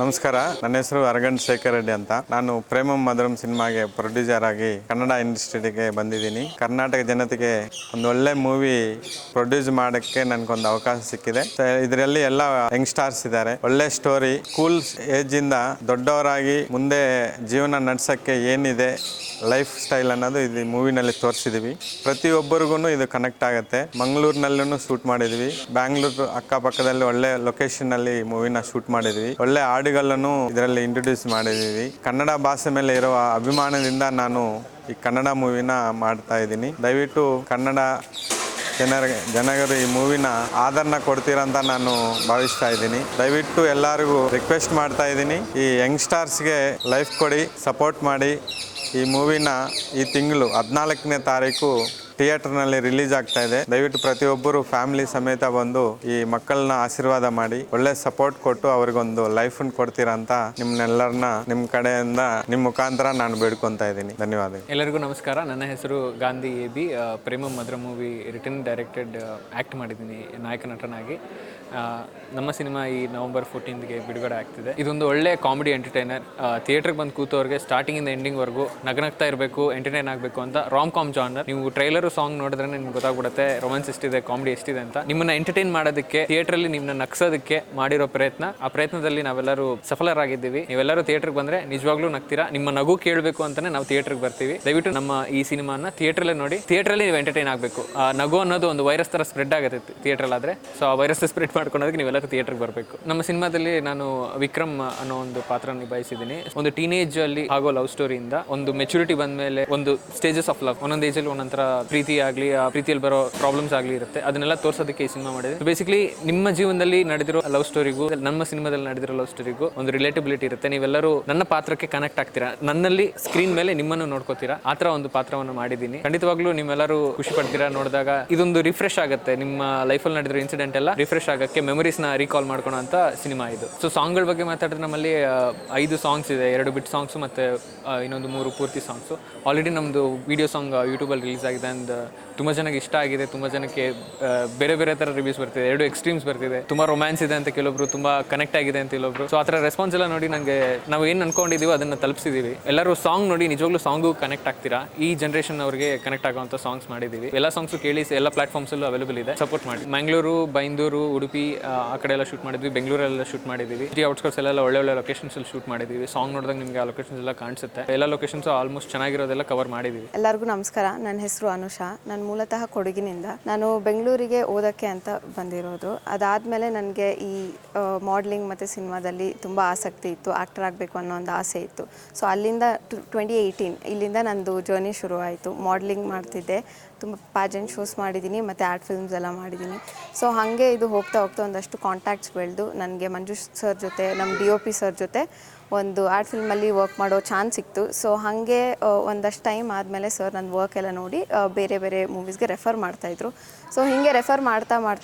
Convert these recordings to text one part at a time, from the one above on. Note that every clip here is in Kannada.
ನಮಸ್ಕಾರ, ನನ್ನ ಹೆಸರು ಅರಗಂಡ್ ಶೇಖರ್ ರೆಡ್ಡಿ ಅಂತ. ನಾನು ಪ್ರೇಮಂ ಮಧುರಂ ಸಿನಿಮಾಗೆ ಪ್ರೊಡ್ಯೂಸರ್ ಆಗಿ ಕನ್ನಡ ಇಂಡಸ್ಟ್ರಿಗೆ ಬಂದಿದ್ದೀನಿ. ಕರ್ನಾಟಕ ಜನತೆಗೆ ಒಂದು ಒಳ್ಳೆ ಮೂವಿ ಪ್ರೊಡ್ಯೂಸ್ ಮಾಡೋಕ್ಕೆ ನನಗೊಂದು ಅವಕಾಶ ಸಿಕ್ಕಿದೆ. ಇದರಲ್ಲಿ ಎಲ್ಲ ಯಂಗ್ಸ್ಟಾರ್ಸ್ ಇದ್ದಾರೆ. ಒಳ್ಳೆ ಸ್ಟೋರಿ, ಕೂಲ್ ಏಜ್ ಇಂದ ದೊಡ್ಡವರಾಗಿ ಮುಂದೆ ಜೀವನ ನಡೆಸೋಕ್ಕೆ ಏನಿದೆ ಲೈಫ್ ಸ್ಟೈಲ್ ಅನ್ನೋದು ಇದು ಮೂವಿನಲ್ಲಿ ತೋರಿಸಿದೀವಿ. ಪ್ರತಿಯೊಬ್ಬರಿಗೂ ಇದು ಕನೆಕ್ಟ್ ಆಗುತ್ತೆ. ಮಂಗಳೂರಿನಲ್ಲೂ ಶೂಟ್ ಮಾಡಿದ್ವಿ, ಬ್ಯಾಂಗ್ಳೂರು ಅಕ್ಕಪಕ್ಕದಲ್ಲಿ ಒಳ್ಳೆ ಲೊಕೇಶನ್ ಅಲ್ಲಿ ಮೂವಿನ ಶೂಟ್ ಮಾಡಿದ್ವಿ. ಒಳ್ಳೆ ಹಾಡುಗಳನ್ನು ಇದರಲ್ಲಿ ಇಂಟ್ರೊಡ್ಯೂಸ್ ಮಾಡಿದೀವಿ. ಕನ್ನಡ ಭಾಷೆ ಮೇಲೆ ಇರುವ ಅಭಿಮಾನದಿಂದ ನಾನು ಈ ಕನ್ನಡ ಮೂವಿನ ಮಾಡ್ತಾ ಇದ್ದೀನಿ. ದಯವಿಟ್ಟು ಕನ್ನಡ ಜನರು ಈ ಮೂವಿನ ಆದರಣ ಕೊಡ್ತೀರಂತ ನಾನು ಭಾವಿಸ್ತಾ ಇದ್ದೀನಿ. ದಯವಿಟ್ಟು ಎಲ್ಲರಿಗೂ ರಿಕ್ವೆಸ್ಟ್ ಮಾಡ್ತಾ ಇದ್ದೀನಿ, ಈ ಯಂಗ್ಸ್ಟಾರ್ಸ್ಗೆ ಲೈಫ್ ಕೊಡಿ, ಸಪೋರ್ಟ್ ಮಾಡಿ. ಈ ಮೂವಿನ ಈ ತಿಂಗಳು 14ನೇ ತಾರೀಕು ಥಿಯೇಟರ್ನಲ್ಲಿ ರಿಲೀಸ್ ಆಗ್ತಾ ಇದೆ. ದಯವಿಟ್ಟು ಪ್ರತಿಯೊಬ್ಬರು ಫ್ಯಾಮಿಲಿ ಸಮೇತ ಬಂದು ಈ ಮಕ್ಕಳನ್ನ ಆಶೀರ್ವಾದ ಮಾಡಿ ಒಳ್ಳೆ ಸಪೋರ್ಟ್ ಕೊಟ್ಟು ಅವ್ರಿಗೊಂದು ಲೈಫನ್ನು ಕೊಡ್ತೀರಾ ಅಂತ ನಿಮ್ಮನ್ನೆಲ್ಲರನ್ನ ನಿಮ್ಮ ಕಡೆಯಿಂದ ನಿಮ್ಮ ಮುಖಾಂತರ ನಾನು ಬೇಡ್ಕೊತಾ ಇದ್ದೀನಿ. ಧನ್ಯವಾದ. ಎಲ್ಲರಿಗೂ ನಮಸ್ಕಾರ. ನನ್ನ ಹೆಸರು Gandhi AB. Premam Madhuram movie written directed act ಮಾಡಿದ್ದೀನಿ ನಾಯಕ ನಟನಾಗಿ. ನಮ್ಮ ಸಿನಿಮಾ ಈ ನವೆಂಬರ್ 14ಗೆ ಬಿಡುಗಡೆ ಆಗ್ತಿದೆ. ಇದೊಂದು ಒಳ್ಳೆ ಕಾಮಿಡಿ ಎಂಟರ್ಟೈನರ್. ಥಿಯೇಟ್ರಿಗೆ ಬಂದು ಕೂತವ್ರಿಗೆ ಸ್ಟಾರ್ಟಿಂಗಿಂದ ಎಂಡಿಂಗ್ವರೆಗೂ ನಗನಗ್ತಾ ಇರಬೇಕು, ಎಂಟರ್ಟೈನ್ ಆಗಬೇಕು ಅಂತ ರಾಮ್ ಕಾಮ್ ಜಾನರ್. ನೀವು ಟ್ರೈಲರು ಸಾಂಗ್ ನೋಡಿದ್ರೆ ನಿಮ್ಗೆ ಗೊತ್ತಾಗ್ಬಿಡುತ್ತೆ ರೊಮ್ಯಾನ್ಸ್ ಎಷ್ಟಿದೆ, ಕಾಮಿಡಿ ಎಷ್ಟಿದೆ ಅಂತ. ನಿಮ್ಮನ್ನ ಎಂಟರ್ಟೈನ್ ಮಾಡೋದಕ್ಕೆ, ಥಿಯೇಟ್ರಲ್ಲಿ ನಿಮ್ಮನ್ನ ನಗ್ಸೋದಕ್ಕೆ ಮಾಡಿರೋ ಪ್ರಯತ್ನ. ಆ ಪ್ರಯತ್ನದಲ್ಲಿ ನಾವೆಲ್ಲರೂ ಸಫಲರಾಗಿದ್ದೀವಿ. ನೀವೆಲ್ಲರೂ ಥಿಯೇಟ್ರಿಗೆ ಬಂದರೆ ನಿಜವಾಗ್ಲೂ ನಗ್ತೀರಾ. ನಿಮ್ಮ ನಗು ಕೇಳಬೇಕು ಅಂತಲೇ ನಾವು ಥಿಯೇಟ್ರಿಗೆ ಬರ್ತೀವಿ. ದಯವಿಟ್ಟು ನಮ್ಮ ಈ ಸಿನಿಮಾನ ಥಿಯೇಟ್ರಲ್ಲೇ ನೋಡಿ. ಥಿಯೇಟ್ರಲ್ಲಿ ನೀವು ಎಂಟರ್ಟೈನ್ ಆಗಬೇಕು. ನಗು ಅನ್ನೋದು ಒಂದು ವೈರಸ್ ಥರ ಸ್ಪ್ರೆಡ್ ಆಗುತ್ತೆ ಥಿಯೇಟ್ರಲ್ಲಾದರೆ. ಸೊ ಆ ವೈರಸ್ ಸ್ಪ್ರೆಡ್ ಮಾಡ್ಕೊಳೋದಕ್ಕೆ ನೀವೆಲ್ಲರೂ ಥಿಯೇಟ್ರಿಗೆ ಬರಬೇಕು. ನಮ್ಮ ಸಿನಿಮಾದಲ್ಲಿ ನಾನು ವಿಕ್ರಮ್ ಅನ್ನೋ ಒಂದು ಪಾತ್ರ ನಿಭಾಯಿಸಿದ್ದೀನಿ. ಒಂದು ಟೀನೇಜ್ ಅಲ್ಲಿ ಆಗೋ ಲವ್ ಸ್ಟೋರಿಯಿಂದ ಒಂದು ಮೆಚುರಿಟಿ ಬಂದ ಮೇಲೆ ಒಂದು ಸ್ಟೇಜಸ್ ಆಫ್ ಲವ್, ಒಂದೊಂದು ಏಜಲ್ಲಿ ಒಂದೊಂಥರ ಪ್ರೀತಿ ಆಗಲಿ, ಆ ಪ್ರೀತಿಯಲ್ಲಿ ಬರೋ ಪ್ರಾಬ್ಲಮ್ಸ್ ಆಗಲಿ ಇರುತ್ತೆ. ಅದನ್ನೆಲ್ಲ ತೋರಿಸೋದಕ್ಕೆ ಈ ಸಿನಿಮಾ ಮಾಡಿದೆ. ಬೇಸಿಕಲಿ ನಿಮ್ಮ ಜೀವನದಲ್ಲಿ ನಡೆದಿರೋ ಲವ್ ಸ್ಟೋರಿಗೂ ನಮ್ಮ ಸಿನಿಮಾದಲ್ಲಿ ನಡೆದಿರೋ ಲವ್ ಸ್ಟೋರಿಗೂ ಒಂದು ರಿಲೇಟಬಿಲಿಟಿ ಇರುತ್ತೆ. ನೀವೆಲ್ಲರೂ ನನ್ನ ಪಾತ್ರಕ್ಕೆ ಕನೆಕ್ಟ್ ಆಗ್ತೀರಾ, ನನ್ನಲ್ಲಿ ಸ್ಕ್ರೀನ್ ಮೇಲೆ ನಿಮ್ಮನ್ನು ನೋಡ್ಕೋತೀರಾ. ಆ ಥರ ಒಂದು ಪಾತ್ರವನ್ನು ಮಾಡಿದ್ದೀನಿ. ಖಂಡಿತವಾಗ್ಲೂ ನೀವೆಲ್ಲರೂ ಖುಷಿ ಪಡ್ತೀರಾ ನೋಡಿದಾಗ. ಇದೊಂದು ರಿಫ್ರೆಶ್ ಆಗುತ್ತೆ, ನಿಮ್ಮ ಲೈಫಲ್ಲಿ ನಡೆದಿರೋ ಇನ್ಸಿಡೆಂಟ್ ಎಲ್ಲ ರಿಫ್ರೆಶ್ ಆಗಕ್ಕೆ, ಮೆಮೊರೀಸ್ನ ರೀಕಾಲ್ ಮಾಡ್ಕೊಳೋ ಅಂತ ಸಿನಿಮಾ ಇದು. ಸೊ ಸಾಂಗ್ಗಳ ಬಗ್ಗೆ ಮಾತಾಡಿದ್ರೆ ನಮ್ಮಲ್ಲಿ 5 ಸಾಂಗ್ಸ್ ಇದೆ, 2 ಬಿಟ್ ಸಾಂಗ್ಸು ಮತ್ತು ಇನ್ನೊಂದು 3 ಪೂರ್ತಿ ಸಾಂಗ್ಸು. ಆಲ್ರೆಡಿ ನಮ್ಮದು ವಿಡಿಯೋ ಸಾಂಗ್ ಯೂಟ್ಯೂಬಲ್ಲಿ ರಿಲೀಸ್ ಆಗಿದೆ. ಆ್ಯಂಡ್ ತುಂಬ ಜನಕ್ಕೆ ಇಷ್ಟ ಆಗಿದೆ. ತುಂಬ ಜನಕ್ಕೆ ಬೇರೆ ಬೇರೆ ಥರ ರಿವ್ಯೂಸ್ ಬರ್ತಿದೆ. 2 ಎಕ್ಸ್ಟ್ರೀಮ್ಸ್ ಬರ್ತಿದೆ. ತುಂಬ ರೊಮ್ಯಾನ್ಸ್ ಇದೆ ಅಂತ ಕೆಲವೊಬ್ರು, ತುಂಬ ಕನೆಕ್ಟ್ ಆಗಿದೆ ಅಂತ ಕೆಲವೊಬ್ರು. ಸೊ ಆ ಥರ ರೆಸ್ಪಾನ್ಸ್ ಎಲ್ಲ ನೋಡಿ ನನಗೆ ನಾವು ಏನು ಅನ್ಕೊಂಡಿದ್ದೀವೋ ಅದನ್ನು ತಲುಪಿಸಿದ್ದೀವಿ. ಎಲ್ಲರೂ ಸಾಂಗ್ ನೋಡಿ ನಿಜವಾಗ್ಲೂ ಸಾಂಗು ಕನೆಕ್ಟ್ ಆಗ್ತೀರಾ. ಈ ಜನರೇಷನ್ ಅವ್ರಿಗೆ ಕನೆಕ್ಟ್ ಆಗುವಂಥ ಸಾಂಗ್ಸ್ ಮಾಡಿದ್ದೀವಿ. ಎಲ್ಲ ಸಾಂಗ್ಸು ಕೇಳಿ ಎಲ್ಲ ಪ್ಲಾಟ್ಫಾರ್ಮ್ಸಲ್ಲೂ ಅವೈಲೇಬಲ್ ಇದೆ. ಸಪೋರ್ಟ್ ಮಾಡಿ. ಮಂಗಳೂರು, ಬೈಂದೂರು, ಉಡುಪಿ ಆ ಕಡೆ ಎಲ್ಲ ಶೂಟ್ ಮಾಡಿದ್ವಿ. ಬೆಂಗಳೂರೆಲ್ಲ ಶೂಟ್ ಮಾಡಿದ್ದೀವಿ. ಸಿಟಿ ಔಟ್ಸ್ಕರ್ಟ್ಸ್ ಎಲ್ಲ ಒಳ್ಳೆ ಒಳ್ಳೆ ಲೊಕೇಶನ್ಸಲ್ಲಿ ಶೂಟ್ ಮಾಡಿದ್ದೀವಿ. ಸಾಂಗ್ ನೋಡಿದಾಗ ನಿಮಗೆ ಆ ಲೊಕೇಶನ್ಸ್ ಎಲ್ಲ ಕಾಣಿಸುತ್ತೆ. ಎಲ್ಲ ಲೊಕೇಶನ್ಸು ಆಲ್ಮೋಸ್ಟ್ ಚೆನ್ನಾಗಿರೋದೆಲ್ಲ ಕವರ್ ಮಾಡಿದ್ದೀವಿ. ಎಲ್ಲರಿಗೂ ನಮಸ್ಕಾರ. ನನ್ನ ಹೆಸರು ಅನುಷಾ. ನಾನು ಮೂಲತಃ ಕೊಡಗಿನಿಂದ. ನಾನು ಬೆಂಗಳೂರಿಗೆ ಓದೋಕ್ಕೆ ಅಂತ ಬಂದಿರೋದು. ಅದಾದಮೇಲೆ ನನಗೆ ಈ ಮಾಡಲಿಂಗ್ ಮತ್ತು ಸಿನಿಮಾದಲ್ಲಿ ತುಂಬ ಆಸಕ್ತಿ ಇತ್ತು. ಆ್ಯಕ್ಟರ್ ಆಗಬೇಕು ಅನ್ನೋ ಒಂದು ಆಸೆ ಇತ್ತು. ಸೊ ಅಲ್ಲಿಂದ 2018 ಇಲ್ಲಿಂದ ನಂದು ಜರ್ನಿ ಶುರು ಆಯಿತು. ಮಾಡಲಿಂಗ್ ಮಾಡ್ತಿದ್ದೆ, ತುಂಬ ಪ್ಯಾಜೆಂಟ್ ಶೋಸ್ ಮಾಡಿದ್ದೀನಿ ಮತ್ತು ಆ್ಯಡ್ ಫಿಲ್ಮ್ಸ್ ಎಲ್ಲ ಮಾಡಿದ್ದೀನಿ. ಸೊ ಹಾಗೆ ಇದು ಹೋಗ್ತಾ ಹೋಗ್ತಾ ಒಂದಷ್ಟು ಕಾಂಟ್ಯಾಕ್ಟ್ಸ್ ಬೆಳೆದು ನನಗೆ ಮಂಜುಷ್ ಸರ್ ಜೊತೆ, ನಮ್ಮ DOP ಸರ್ ಜೊತೆ ಒಂದು ಆ್ಯಡ್ ಫಿಲ್ಮಲ್ಲಿ ವರ್ಕ್ ಮಾಡೋ ಚಾನ್ಸ್ ಸಿಕ್ತು. ಸೊ ಹಾಗೆ ಒಂದಷ್ಟು ಟೈಮ್ ಆದಮೇಲೆ ಸರ್ ನನ್ನ ವರ್ಕ್ ಎಲ್ಲ ನೋಡಿ ಬೇರೆ ಬೇರೆ ಮೂವೀಸ್ಗೆ ರೆಫರ್ ಮಾಡ್ತಾಯಿದ್ರು. ಸೊ ಹೀಗೆ ರೆಫರ್ ಮಾಡ್ತಾ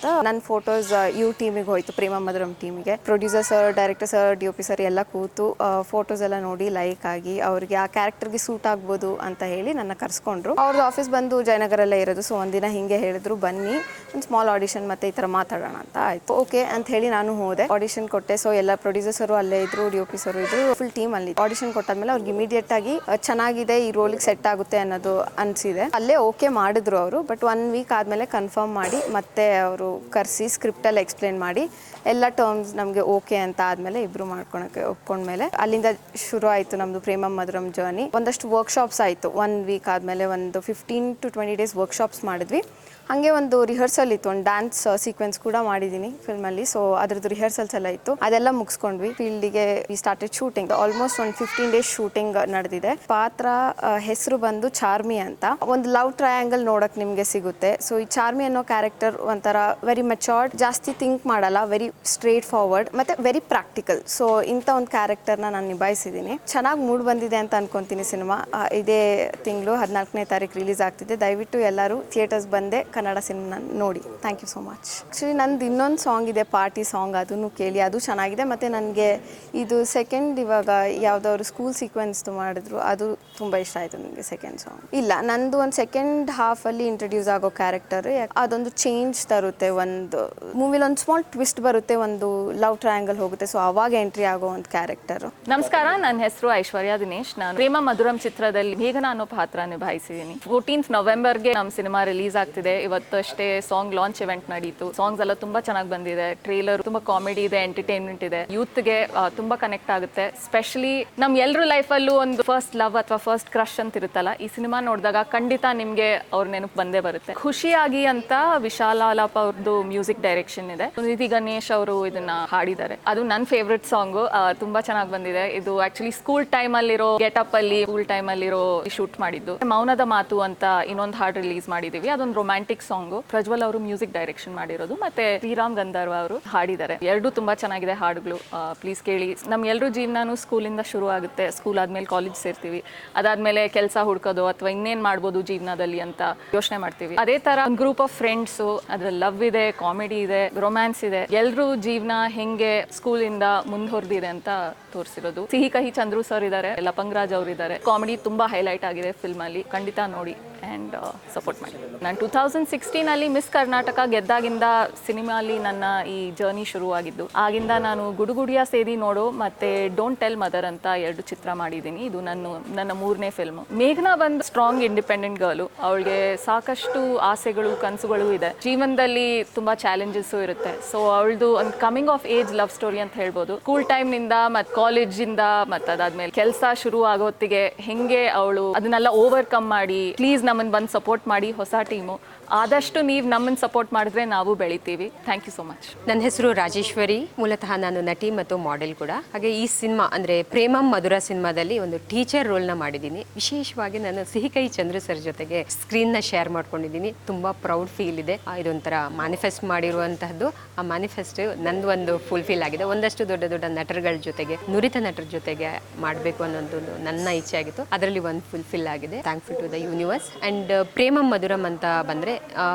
ನನ್ನ ಫೋಟೋಸ್ ಟೀಮಿಗೆ ಹೋಯಿತು, ಪ್ರೇಮಂ ಮಧುರಂ ಟೀಮಿಗೆ. Producer sir, director sir, DOP sir ಎಲ್ಲ ಕೂತು ಫೋಟೋಸ್ ಎಲ್ಲ ನೋಡಿ ಲೈಕ್ ಆಗಿ ಅವ್ರಿಗೆ ಆ ಕ್ಯಾರೆಕ್ಟರ್ಗೆ ಸೂಟ್ ಆಗ್ಬೋದು ಅಂತ ಹೇಳಿ ನನ್ನ ಕರೆಸ್ಕೊಂಡ್ರು. ಅವ್ರದ್ದು ಆಫೀಸ್ ಬಂದು ಜಯನಗರಲ್ಲೇ ಇರೋದು. ಸೊ ಒಂದಿನ ಹೀಗೆ ಹೇಳಿದ್ರು, ಬನ್ನಿ ಒಂದು ಸ್ಮಾಲ್ ಆಡಿಷನ್ ಮತ್ತು ಈ ಥರ ಮಾತಾಡೋಣ ಅಂತ. ಆಯಿತು, ಓಕೆ ಅಂತ ಹೇಳಿ ನಾನು ಹೋದೆ, ಆಡಿಷನ್ ಕೊಟ್ಟೆ. ಸೊ ಎಲ್ಲ ಪ್ರೊಡ್ಯೂಸರ್ಸರು ಅಲ್ಲೇ ಇದ್ರು, DOP ಸರ್ ಇದ್ರು, ಫುಲ್ ಟೀಮ್ ಅಲ್ಲಿ. ಆಡಿಷನ್ ಕೊಟ್ಟಾದ್ಮೇಲೆ ಅವ್ರಿಗೆ ಇಮಿಡಿಯೇಟ್ ಆಗಿ ಚೆನ್ನಾಗಿದೆ, ಈ ರೋಲಿಗೆ ಸೆಟ್ ಆಗುತ್ತೆ ಅನ್ನೋದು ಅನಿಸಿದೆ. ಅಲ್ಲೇ ಓಕೆ ಮಾಡಿದ್ರು ಅವರು. ಬಟ್ 1 ವೀಕ್ ಆದಮೇಲೆ ಕನ್ಫರ್ಮ್ ಮಾಡಿ ಮತ್ತೆ ಅವರು ಕರೆಸಿ ಸ್ಕ್ರಿಪ್ಟಲ್ಲಿ ಎಕ್ಸ್ಪ್ಲೇನ್ ಮಾಡಿ ಎಲ್ಲ ಟರ್ಮ್ಸ್ ನಮಗೆ ಓಕೆ ಅಂತ ಆದಮೇಲೆ ಇಬ್ಬರು ಮಾಡ್ಕೊಳಕ್ಕೆ ಒಪ್ಕೊಂಡ್ಮೇಲೆ ಅಲ್ಲಿಂದ ಶುರು ಆಯಿತು ನಮ್ಮದು ಪ್ರೇಮಂ ಮಧುರಂ ಜರ್ನಿ. ಒಂದಷ್ಟು ವರ್ಕ್ಶಾಪ್ಸ್ ಆಯಿತು. 1 ವೀಕ್ ಆದಮೇಲೆ ಒಂದು 15 to 20 ಡೇಸ್ ವರ್ಕ್ಶಾಪ್ಸ್ ಮಾಡಿದ್ವಿ. ಹಾಗೆ ಒಂದು ರಿಹರ್ಸಲ್ ಇತ್ತು, ಒಂದು ಡ್ಯಾನ್ಸ್ ಸೀಕ್ವೆನ್ಸ್ ಕೂಡ ಮಾಡಿದ್ದೀನಿ ಫಿಲ್ಮಲ್ಲಿ. ಸೊ ಅದ್ರದ್ದು ರಿಹರ್ಸಲ್ಸ್ ಎಲ್ಲ ಇತ್ತು, ಅದೆಲ್ಲ ಮುಗಿಸ್ಕೊಂಡ್ವಿ. ಫೀಲ್ಡಿಗೆ ವಿ ಸ್ಟಾರ್ಟೆಡ್ ಶೂಟಿಂಗ್. ಆಲ್ಮೋಸ್ಟ್ ಒಂದು 15 ಡೇಸ್ ಶೂಟಿಂಗ್ ನಡೆದಿದೆ. ಪಾತ್ರ ಹೆಸರು ಬಂದು ಚಾರ್ಮಿ ಅಂತ. ಒಂದು ಲವ್ ಟ್ರಯಾಂಗಲ್ ನೋಡಕ್ ನಿಮಗೆ ಸಿಗುತ್ತೆ. ಸೊ ಈ ಚಾರ್ಮಿ ಅನ್ನೋ ಕ್ಯಾರೆಕ್ಟರ್ ಒಂಥರ ವೆರಿ ಮೆಚೋರ್ಡ್, ಜಾಸ್ತಿ ಥಿಂಕ್ ಮಾಡಲ್ಲ, ವೆರಿ ಸ್ಟ್ರೇಟ್ ಫಾರ್ವರ್ಡ್ ಮತ್ತೆ ವೆರಿ ಪ್ರಾಕ್ಟಿಕಲ್. ಸೊ ಇಂಥ ಒಂದು ಕ್ಯಾರೆಕ್ಟರ್ನ ನಾನು ನಿಭಾಯಿಸಿದ್ದೀನಿ. ಚೆನ್ನಾಗಿ ಮೂಡ್ ಬಂದಿದೆ ಅಂತ ಅನ್ಕೊಂತೀನಿ. ಸಿನಿಮಾ ಇದೇ ತಿಂಗಳು 14ನೇ ತಾರೀಕು ರಿಲೀಸ್ ಆಗ್ತಿದೆ. ದಯವಿಟ್ಟು ಎಲ್ಲರೂ ಥಿಯೇಟರ್ಸ್ ಬಂದೆ ಕನ್ನಡ ಸಿನಿಮಾ ನೋಡಿ. Thank you so much. Actually ನಂದು ಇನ್ನೊಂದು ಸಾಂಗ್ ಇದೆ, ಪಾರ್ಟಿ ಸಾಂಗ್, ಅದನ್ನು ಕೇಳಿ, ಅದು ಚೆನ್ನಾಗಿದೆ. ಮತ್ತು ನನಗೆ ಇದು ಸೆಕೆಂಡ್ ಇವಾಗ ಯಾವುದಾದ್ರು ಸ್ಕೂಲ್ ಸೀಕ್ವೆನ್ಸ್ದು ಮಾಡಿದ್ರು, ಅದು ತುಂಬ ಇಷ್ಟ ಆಯಿತು ನನಗೆ ಸೆಕೆಂಡ್ ಸಾಂಗ್. ಇಲ್ಲ, ನಂದು ಒಂದು ಸೆಕೆಂಡ್ ಹಾಫಲ್ಲಿ ಇಂಟ್ರಡ್ಯೂಸ್ ಆಗೋ ಕ್ಯಾರೆಕ್ಟರ್ ಅದೊಂದು ಚೇಂಜ್ ತರುತ್ತೆ, ಒಂದು ಮೂವಿಲಿ ಒಂದು ಸ್ಮಾಲ್ ಟ್ವಿಸ್ಟ್ ಬರುತ್ತೆ, ಒಂದು ಲವ್ ಟ್ರಯಾಂಗಲ್ ಹೋಗುತ್ತೆ, ಸೊ ಅವಾಗ ಎಂಟ್ರಿ ಆಗೋ ಒಂದು ಕ್ಯಾರೆಕ್ಟರು. ನಮಸ್ಕಾರ, ನನ್ನ ಹೆಸರು ಐಶ್ವರ್ಯ ದಿನೇಶ್. ನಾನು ಪ್ರೇಮ ಮಧುರಂ ಚಿತ್ರದಲ್ಲಿ ಮೇಘನಾ ಅನ್ನೋ ಪಾತ್ರ ನಿಭಾಯಿಸಿದ್ದೀನಿ. 14th ನವೆಂಬರ್ಗೆ ನಮ್ಮ ಸಿನಿಮಾ ರಿಲೀಸ್ ಆಗ್ತಿದೆ. ಇವತ್ತಷ್ಟೇ ಸಾಂಗ್ ಲಾಂಚ್ ಇವೆಂಟ್ ನಡೀತು. ಸಾಂಗ್ಸ್ ಎಲ್ಲ ತುಂಬಾ ಚೆನ್ನಾಗಿ ಬಂದಿದೆ. ಟ್ರೇಲರ್ ತುಂಬಾ ಕಾಮಿಡಿ ಇದೆ, ಎಂಟರ್ಟೈನ್ಮೆಂಟ್ ಇದೆ, ಯೂತ್ಗೆ ತುಂಬಾ ಕನೆಕ್ಟ್ ಆಗುತ್ತೆ. ಸ್ಪೆಷಲಿ ನಮ್ಮ ಎಲ್ಲರ ಲೈಫಲ್ಲೂ ಒಂದು ಫಸ್ಟ್ ಲವ್ ಅಥವಾ ಫಸ್ಟ್ ಕ್ರಶ್ ಅಂತ ಇರುತ್ತಲ್ಲ, ಈ ಸಿನಿಮಾ ನೋಡಿದಾಗ ಖಂಡಿತ ನಿಮಗೆ ಅವ್ರ ನೆನಪು ಬಂದೇ ಬರುತ್ತೆ. ಖುಷಿಯಾಗಿ ಅಂತ ವಿಶಾಲ್ ಆಲಾಪ್ ಅವ್ರದ್ದು ಮ್ಯೂಸಿಕ್ ಡೈರೆಕ್ಷನ್ ಇದೆ. ನಿಧಿ ಗಣೇಶ್ ಅವರು ಇದನ್ನ ಹಾಡಿದ್ದಾರೆ. ಅದು ನನ್ನ ಫೇವ್ರೆಟ್ ಸಾಂಗ್, ತುಂಬಾ ಚೆನ್ನಾಗಿ ಬಂದಿದೆ. ಇದು ಆಕ್ಚುಲಿ ಸ್ಕೂಲ್ ಟೈಮ್ ಅಲ್ಲಿರೋ ಗೆಟಪ್ ಅಲ್ಲಿ ಸ್ಕೂಲ್ ಟೈಮ್ ಅಲ್ಲಿರೋ ಶೂಟ್ ಮಾಡಿದ್ದು. ಮೌನದ ಮಾತು ಅಂತ ಇನ್ನೊಂದು ಹಾಡು ರಿಲೀಸ್ ಮಾಡಿದೀವಿ. ಅದೊಂದು ರೊಮ್ಯಾಂಟಿಕ್ ಸಾಂಗ್. ಪ್ರಜ್ವಲ್ ಅವರು ಮ್ಯೂಸಿಕ್ ಡೈರೆಕ್ಷನ್ ಮಾಡಿರೋದು, ಮತ್ತೆ ಶ್ರೀರಾಮ್ ಗಂಧರ್ವ ಅವರು ಹಾಡಿದ್ದಾರೆ. ಎರಡೂ ತುಂಬಾ ಚೆನ್ನಾಗಿದೆ ಹಾಡುಗಳು. ಪ್ಲೀಸ್ ಕೇಳಿ. ನಮ್ ಎಲ್ರೂ ಜೀವನನೂ ಸ್ಕೂಲಿಂದ ಶುರು ಆಗುತ್ತೆ. ಸ್ಕೂಲ್ ಆದ್ಮೇಲೆ ಕಾಲೇಜ್ ಸೇರ್ತೀವಿ, ಅದಾದ್ಮೇಲೆ ಕೆಲಸ ಹುಡ್ಕೋದು ಅಥವಾ ಇನ್ನೇನ್ ಮಾಡ್ಬೋದು ಜೀವನದಲ್ಲಿ ಅಂತ ಯೋಚನೆ ಮಾಡ್ತೀವಿ. ಅದೇ ತರ ಒಂದು ಗ್ರೂಪ್ ಆಫ್ ಫ್ರೆಂಡ್ಸ್, ಅದ್ರಲ್ಲಿ ಲವ್ ಇದೆ, ಕಾಮಿಡಿ ಇದೆ, ರೊಮ್ಯಾನ್ಸ್ ಇದೆ. ಎಲ್ರೂ ಜೀವನ ಹೆಂಗೆ ಸ್ಕೂಲಿಂದ ಮುಂದುವರೆದಿದೆ ಅಂತ ತೋರಿಸಿರೋದು. ಸಿಹಿ ಕಹಿ ಚಂದ್ರು ಸರ್ ಇದ್ದಾರೆ, ಲಪಂಗರಾಜ್ ಅವರು ಇದ್ದಾರೆ. ಕಾಮಿಡಿ ತುಂಬಾ ಹೈಲೈಟ್ ಆಗಿದೆ ಫಿಲ್ಮ್ ಅಲ್ಲಿ. ಖಂಡಿತ ನೋಡಿ ಆ್ಯಂಡ್ ಸಪೋರ್ಟ್ ಮಾಡಿ. ನಾನು 2016 ಮಿಸ್ ಕರ್ನಾಟಕ ಗೆದ್ದಾಗಿಂದ ಸಿನಿಮಾ ಅಲ್ಲಿ ನನ್ನ ಈ ಜರ್ನಿ ಶುರುವಾಗಿದ್ದು. ಆಗಿಂದ ನಾನು ಗುಡುಗುಡಿಯ ಸೇದಿ ನೋಡು ಮತ್ತೆ ಡೋಂಟ್ ಟೆಲ್ ಮದರ್ ಅಂತ 2 ಚಿತ್ರ ಮಾಡಿದ್ದೀನಿ. ಇದು ನನ್ನ 3ನೇ ಫಿಲ್ಮ್. ಮೇಘನಾ ಬಂದು ಸ್ಟ್ರಾಂಗ್ ಇಂಡಿಪೆಂಡೆಂಟ್ ಗರ್ಲು. ಅವಳಿಗೆ ಸಾಕಷ್ಟು ಆಸೆಗಳು, ಕನಸುಗಳು ಇದೆ. ಜೀವನದಲ್ಲಿ ತುಂಬಾ ಚಾಲೆಂಜಸ್ ಇರುತ್ತೆ. ಸೊ ಅವಳದು ಒಂದು coming of age love story ಅಂತ ಹೇಳ್ಬೋದು. ಸ್ಕೂಲ್ ಟೈಮ್ ನಿಂದ ಮತ್ತೆ ಕಾಲೇಜಿಂದ ಮತ್ತೆ ಅದಾದ್ಮೇಲೆ ಕೆಲಸ ಶುರು ಆಗೋತ್ತಿಗೆ ಹೆಂಗೆ ಅವಳು ಅದನ್ನೆಲ್ಲ ಓವರ್ಕಮ್ ಮಾಡಿ, ಪ್ಲೀಸ್ ನಮ್ಮನ್ನು ಬಂದು ಸಪೋರ್ಟ್ ಮಾಡಿ. ಹೊಸ ಟೀಮು, ಆದಷ್ಟು ನೀವು ನಮ್ಮನ್ನು ಸಪೋರ್ಟ್ ಮಾಡಿದ್ರೆ ನಾವು ಬೆಳಿತೀವಿ. Thank you so much. ನನ್ನ ಹೆಸರು ರಾಜೇಶ್ವರಿ. ಮೂಲತಃ ನಾನು ನಟಿ ಮತ್ತು ಮಾಡೆಲ್ ಕೂಡ. ಹಾಗೆ ಈ ಸಿನಿಮಾ ಅಂದರೆ ಪ್ರೇಮಂ ಮಧುರ ಸಿನಿಮಾದಲ್ಲಿ ಒಂದು ಟೀಚರ್ ರೋಲ್ನ ಮಾಡಿದ್ದೀನಿ. ವಿಶೇಷವಾಗಿ ನಾನು ಸಿಹಿಕೈ ಚಂದ್ರ ಸರ್ ಜೊತೆಗೆ ಸ್ಕ್ರೀನ್ನ ಶೇರ್ ಮಾಡ್ಕೊಂಡಿದ್ದೀನಿ. ತುಂಬ ಪ್ರೌಡ್ ಫೀಲ್ ಇದೆ. ಇದೊಂಥರ ಮ್ಯಾನಿಫೆಸ್ಟ್ ಮಾಡಿರುವಂತಹದ್ದು. ಆ ಮ್ಯಾನಿಫೆಸ್ಟ್ ನಂದು ಒಂದು ಫುಲ್ಫಿಲ್ ಆಗಿದೆ. ಒಂದಷ್ಟು ದೊಡ್ಡ ದೊಡ್ಡ ನಟರುಗಳ ಜೊತೆಗೆ, ನುರಿತ ನಟರ ಜೊತೆಗೆ ಮಾಡಬೇಕು ಅನ್ನೋದು ನನ್ನ ಇಚ್ಛೆ ಆಗಿತ್ತು. ಅದರಲ್ಲಿ ಒಂದು ಫುಲ್ಫಿಲ್ ಆಗಿದೆ. Thankful to the universe. And Premam Madhuram ಅಂತ ಬಂದರೆ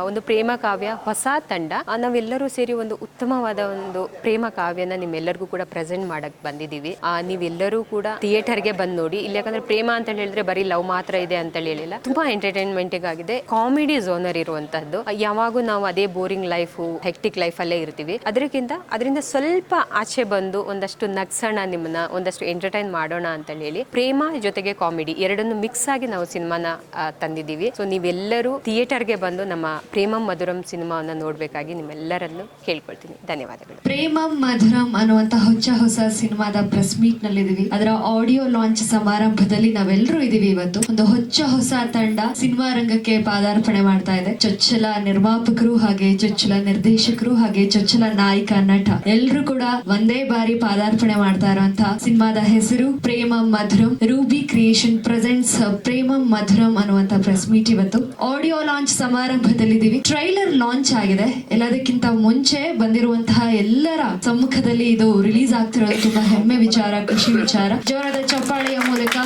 ಒಂದು ಪ್ರೇಮ ಕಾವ್ಯ ಹೊಸ ತಂಡ. ನಾವೆಲ್ಲರೂ ಸೇರಿ ಒಂದು ಉತ್ತಮವಾದ ಒಂದು ಪ್ರೇಮ ಕಾವ್ಯನ ನಿಮ್ಮೆಲ್ಲರಿಗೂ ಕೂಡ ಪ್ರೆಸೆಂಟ್ ಮಾಡಕ್ ಬಂದಿದ್ದೀವಿ. ನೀವೆಲ್ಲರೂ ಕೂಡ ಥಿಯೇಟರ್ಗೆ ಬಂದು ನೋಡಿ. ಇಲ್ಲ ಯಾಕಂದ್ರೆ ಪ್ರೇಮ ಅಂತ ಹೇಳಿದ್ರೆ ಬರೀ ಲವ್ ಮಾತ್ರ ಇದೆ ಅಂತ ಹೇಳಿಲ್ಲ, ತುಂಬಾ ಎಂಟರ್ಟೈನ್ಮೆಂಟ್ ಆಗಿದೆ. ಕಾಮಿಡಿ ಝೋನರ್ ಇರುವಂತದ್ದು. ಯಾವಾಗೂ ನಾವು ಅದೇ ಬೋರಿಂಗ್ ಲೈಫು, ಹೆಕ್ಟಿಕ್ ಲೈಫ್ ಅಲ್ಲೇ ಇರ್ತೀವಿ. ಅದರಿಂದ ಸ್ವಲ್ಪ ಆಚೆ ಬಂದು ಒಂದಷ್ಟು ನಗ್ಸೋಣ, ನಿಮ್ಮನ್ನ ಒಂದಷ್ಟು ಎಂಟರ್ಟೈನ್ ಮಾಡೋಣ ಅಂತ ಹೇಳಿ ಪ್ರೇಮ ಜೊತೆಗೆ ಕಾಮಿಡಿ ಎರಡನ್ನು ಮಿಕ್ಸ್ ಆಗಿ ನಾವು ಸಿನಿಮಾನ ತಂದಿದ್ದೀವಿ. ಸೊ ನೀವೆಲ್ಲರೂ ಥಿಯೇಟರ್ಗೆ ಬಂದು ನಮ್ಮ ಪ್ರೇಮಂ ಮಧುರಂ ಸಿನಿಮಾವನ್ನು ನೋಡಬೇಕಾಗಿ ನಿಮ್ಮೆಲ್ಲರನ್ನು ಕೇಳ್ಕೊಳ್ತೀನಿ. ಧನ್ಯವಾದಗಳು. ಪ್ರೇಮಂ ಮಧುರಂ ಅನ್ನುವಂತ ಹೊಸ ಸಿನಿಮಾದ ಪ್ರೆಸ್ ಮೀಟ್ ನಲ್ಲಿದ್ದೀವಿ. ಅದರ ಆಡಿಯೋ ಲಾಂಚ್ ಸಮಾರಂಭದಲ್ಲಿ ನಾವೆಲ್ಲರೂ ಇದೀವಿ. ಇವತ್ತು ಒಂದು ಹೊಸ ತಂಡ ಸಿನಿಮಾ ರಂಗಕ್ಕೆ ಪಾದಾರ್ಪಣೆ ಮಾಡ್ತಾ ಇದೆ. ಚೊಚ್ಚಲ ನಿರ್ಮಾಪಕರು, ಹಾಗೆ ಚೊಚ್ಚಲ ನಿರ್ದೇಶಕರು, ಹಾಗೆ ಚೊಚ್ಚಲ ನಾಯಕ ನಟ ಎಲ್ಲರೂ ಕೂಡ ಒಂದೇ ಬಾರಿ ಪಾದಾರ್ಪಣೆ ಮಾಡ್ತಾ ಇರುವಂತಹ ಸಿನಿಮಾದ ಹೆಸರು Premam ಮಧುರಂ. Ruby creation presents Premam ಮಧುರಂ ಅನ್ನುವಂತ ಪ್ರೆಸ್ ಮೀಟ್ ಇವತ್ತು ಆಡಿಯೋ ಲಾಂಚ್ ಸಮಾರಂಭದಲ್ಲಿದ್ದೀವಿ. ಟ್ರೈಲರ್ ಲಾಂಚ್ ಆಗಿದೆ. ಎಲ್ಲದಕ್ಕಿಂತ ಮುಂಚೆ ಬಂದಿರುವಂತಹ ಎಲ್ಲರ ಸಮ್ಮುಖದಲ್ಲಿ ಇದು ರಿಲೀಸ್ ಆಗ್ತಿರೋದು ತುಂಬಾ ಹೆಮ್ಮೆ ವಿಚಾರ, ಖುಷಿ ವಿಚಾರ. ಜೋರಾದ ಚಪ್ಪಾಳೆಯ ಮೂಲಕ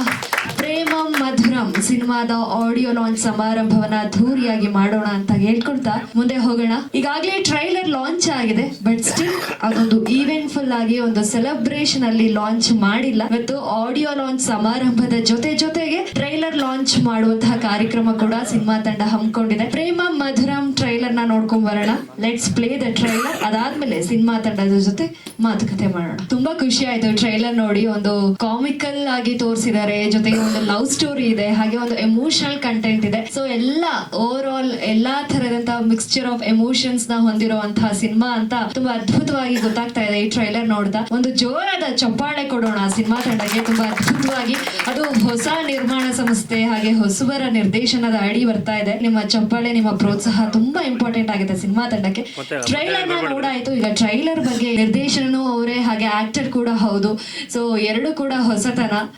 ಪ್ರೇಮಂ ಮಧುರಂ ಸಿನಿಮಾದ ಆಡಿಯೋ ಲಾಂಚ್ ಸಮಾರಂಭವನ್ನ ಅದ್ಧೂರಿಯಾಗಿ ಮಾಡೋಣ ಅಂತ ಹೇಳ್ಕೊಳ್ತಾ ಮುಂದೆ ಹೋಗೋಣ. ಈಗಾಗಲೇ ಟ್ರೈಲರ್ ಲಾಂಚ್ ಆಗಿದೆ, ಬಟ್ ಸ್ಟಿಲ್ ಅದೊಂದು ಈವೆಂಟ್ಫುಲ್ ಆಗಿ ಒಂದು ಸೆಲೆಬ್ರೇಷನ್ ಅಲ್ಲಿ ಲಾಂಚ್ ಮಾಡಿಲ್ಲ. ಇವತ್ತು ಆಡಿಯೋ ಲಾಂಚ್ ಸಮಾರಂಭದ ಜೊತೆಗೆ ಟ್ರೈಲರ್ ಲಾಂಚ್ ಮಾಡುವಂತಹ ಕಾರ್ಯಕ್ರಮ ಕೂಡ ಸಿನಿಮಾ ತಂಡ ಹಮ್ಮಿಕೊಂಡಿದೆ. ಪ್ರೇಮಂ ಮಧುರಂ ಟ್ರೈಲರ್ ನ ನೋಡ್ಕೊಂಡ್ ಬರೋಣ. Let's play the trailer. ಅದಾದ್ಮೇಲೆ ಸಿನಿಮಾ ತಂಡದ ಜೊತೆ ಮಾತುಕತೆ ಮಾಡೋಣ. ತುಂಬಾ ಖುಷಿ ಆಯ್ತು ಟ್ರೈಲರ್ ನೋಡಿ. ಒಂದು ಕಾಮಿಕಲ್ ಆಗಿ ತೋರಿಸಿದ್ದಾರೆ, ಜೊತೆಗೆ ಒಂದು ಲವ್ ಸ್ಟೋರಿ ಇದೆ, ಹಾಗೆ ಒಂದು ಎಮೋಷನಲ್ ಕಂಟೆಂಟ್ ಇದೆ. ಸೊ ಓವರ್ ಆಲ್ ಎಲ್ಲಾ ತರದಂತಹ ಮಿಕ್ಸ್ಚರ್ ಆಫ್ ಎಮೋಷನ್ಸ್ ನ ಹೊಂದಿರುವಂತಹ ಸಿನಿಮಾ ಅಂತ ತುಂಬಾ ಅದ್ಭುತವಾಗಿ ಗೊತ್ತಾಗ್ತಾ ಇದೆ ಈ ಟ್ರೈಲರ್ ನೋಡ್ತಾ. ಒಂದು ಜೋರಾದ ಚಪ್ಪಾಳೆ ಕೊಡೋಣ ಸಿನಿಮಾ ತಂಡಕ್ಕೆ. ತುಂಬಾ ಅದ್ಭುತವಾಗಿ, ಅದು ಹೊಸ ನಿರ್ಮಾಣ ಸಂಸ್ಥೆ, ಹಾಗೆ ಹೊಸಬರ ನಿರ್ದೇಶನದ ಅಡಿ ಬರ್ತಾ ಇದೆ. ನಿಮ್ಮ ಚಪ್ಪಾಳೆ, ನಿಮ್ಮ ಪ್ರೋತ್ಸಾಹ ತುಂಬಾ ಇಂಪಾರ್ಟೆಂಟ್ ಆಗಿದೆ ಸಿನಿಮಾ ತಂಡಕ್ಕೆ. ಟ್ರೈಲರ್ ನ ನೋಡಾಯ್ತು. ಈಗ ಟ್ರೈಲರ್ ಬಗ್ಗೆ ನಿರ್ದೇಶನನೂ ಅವರೇ, ಹಾಗೆ ಆಕ್ಟರ್ ಕೂಡ ಹೌದು. ಸೊ ಎರಡು ಕೂಡ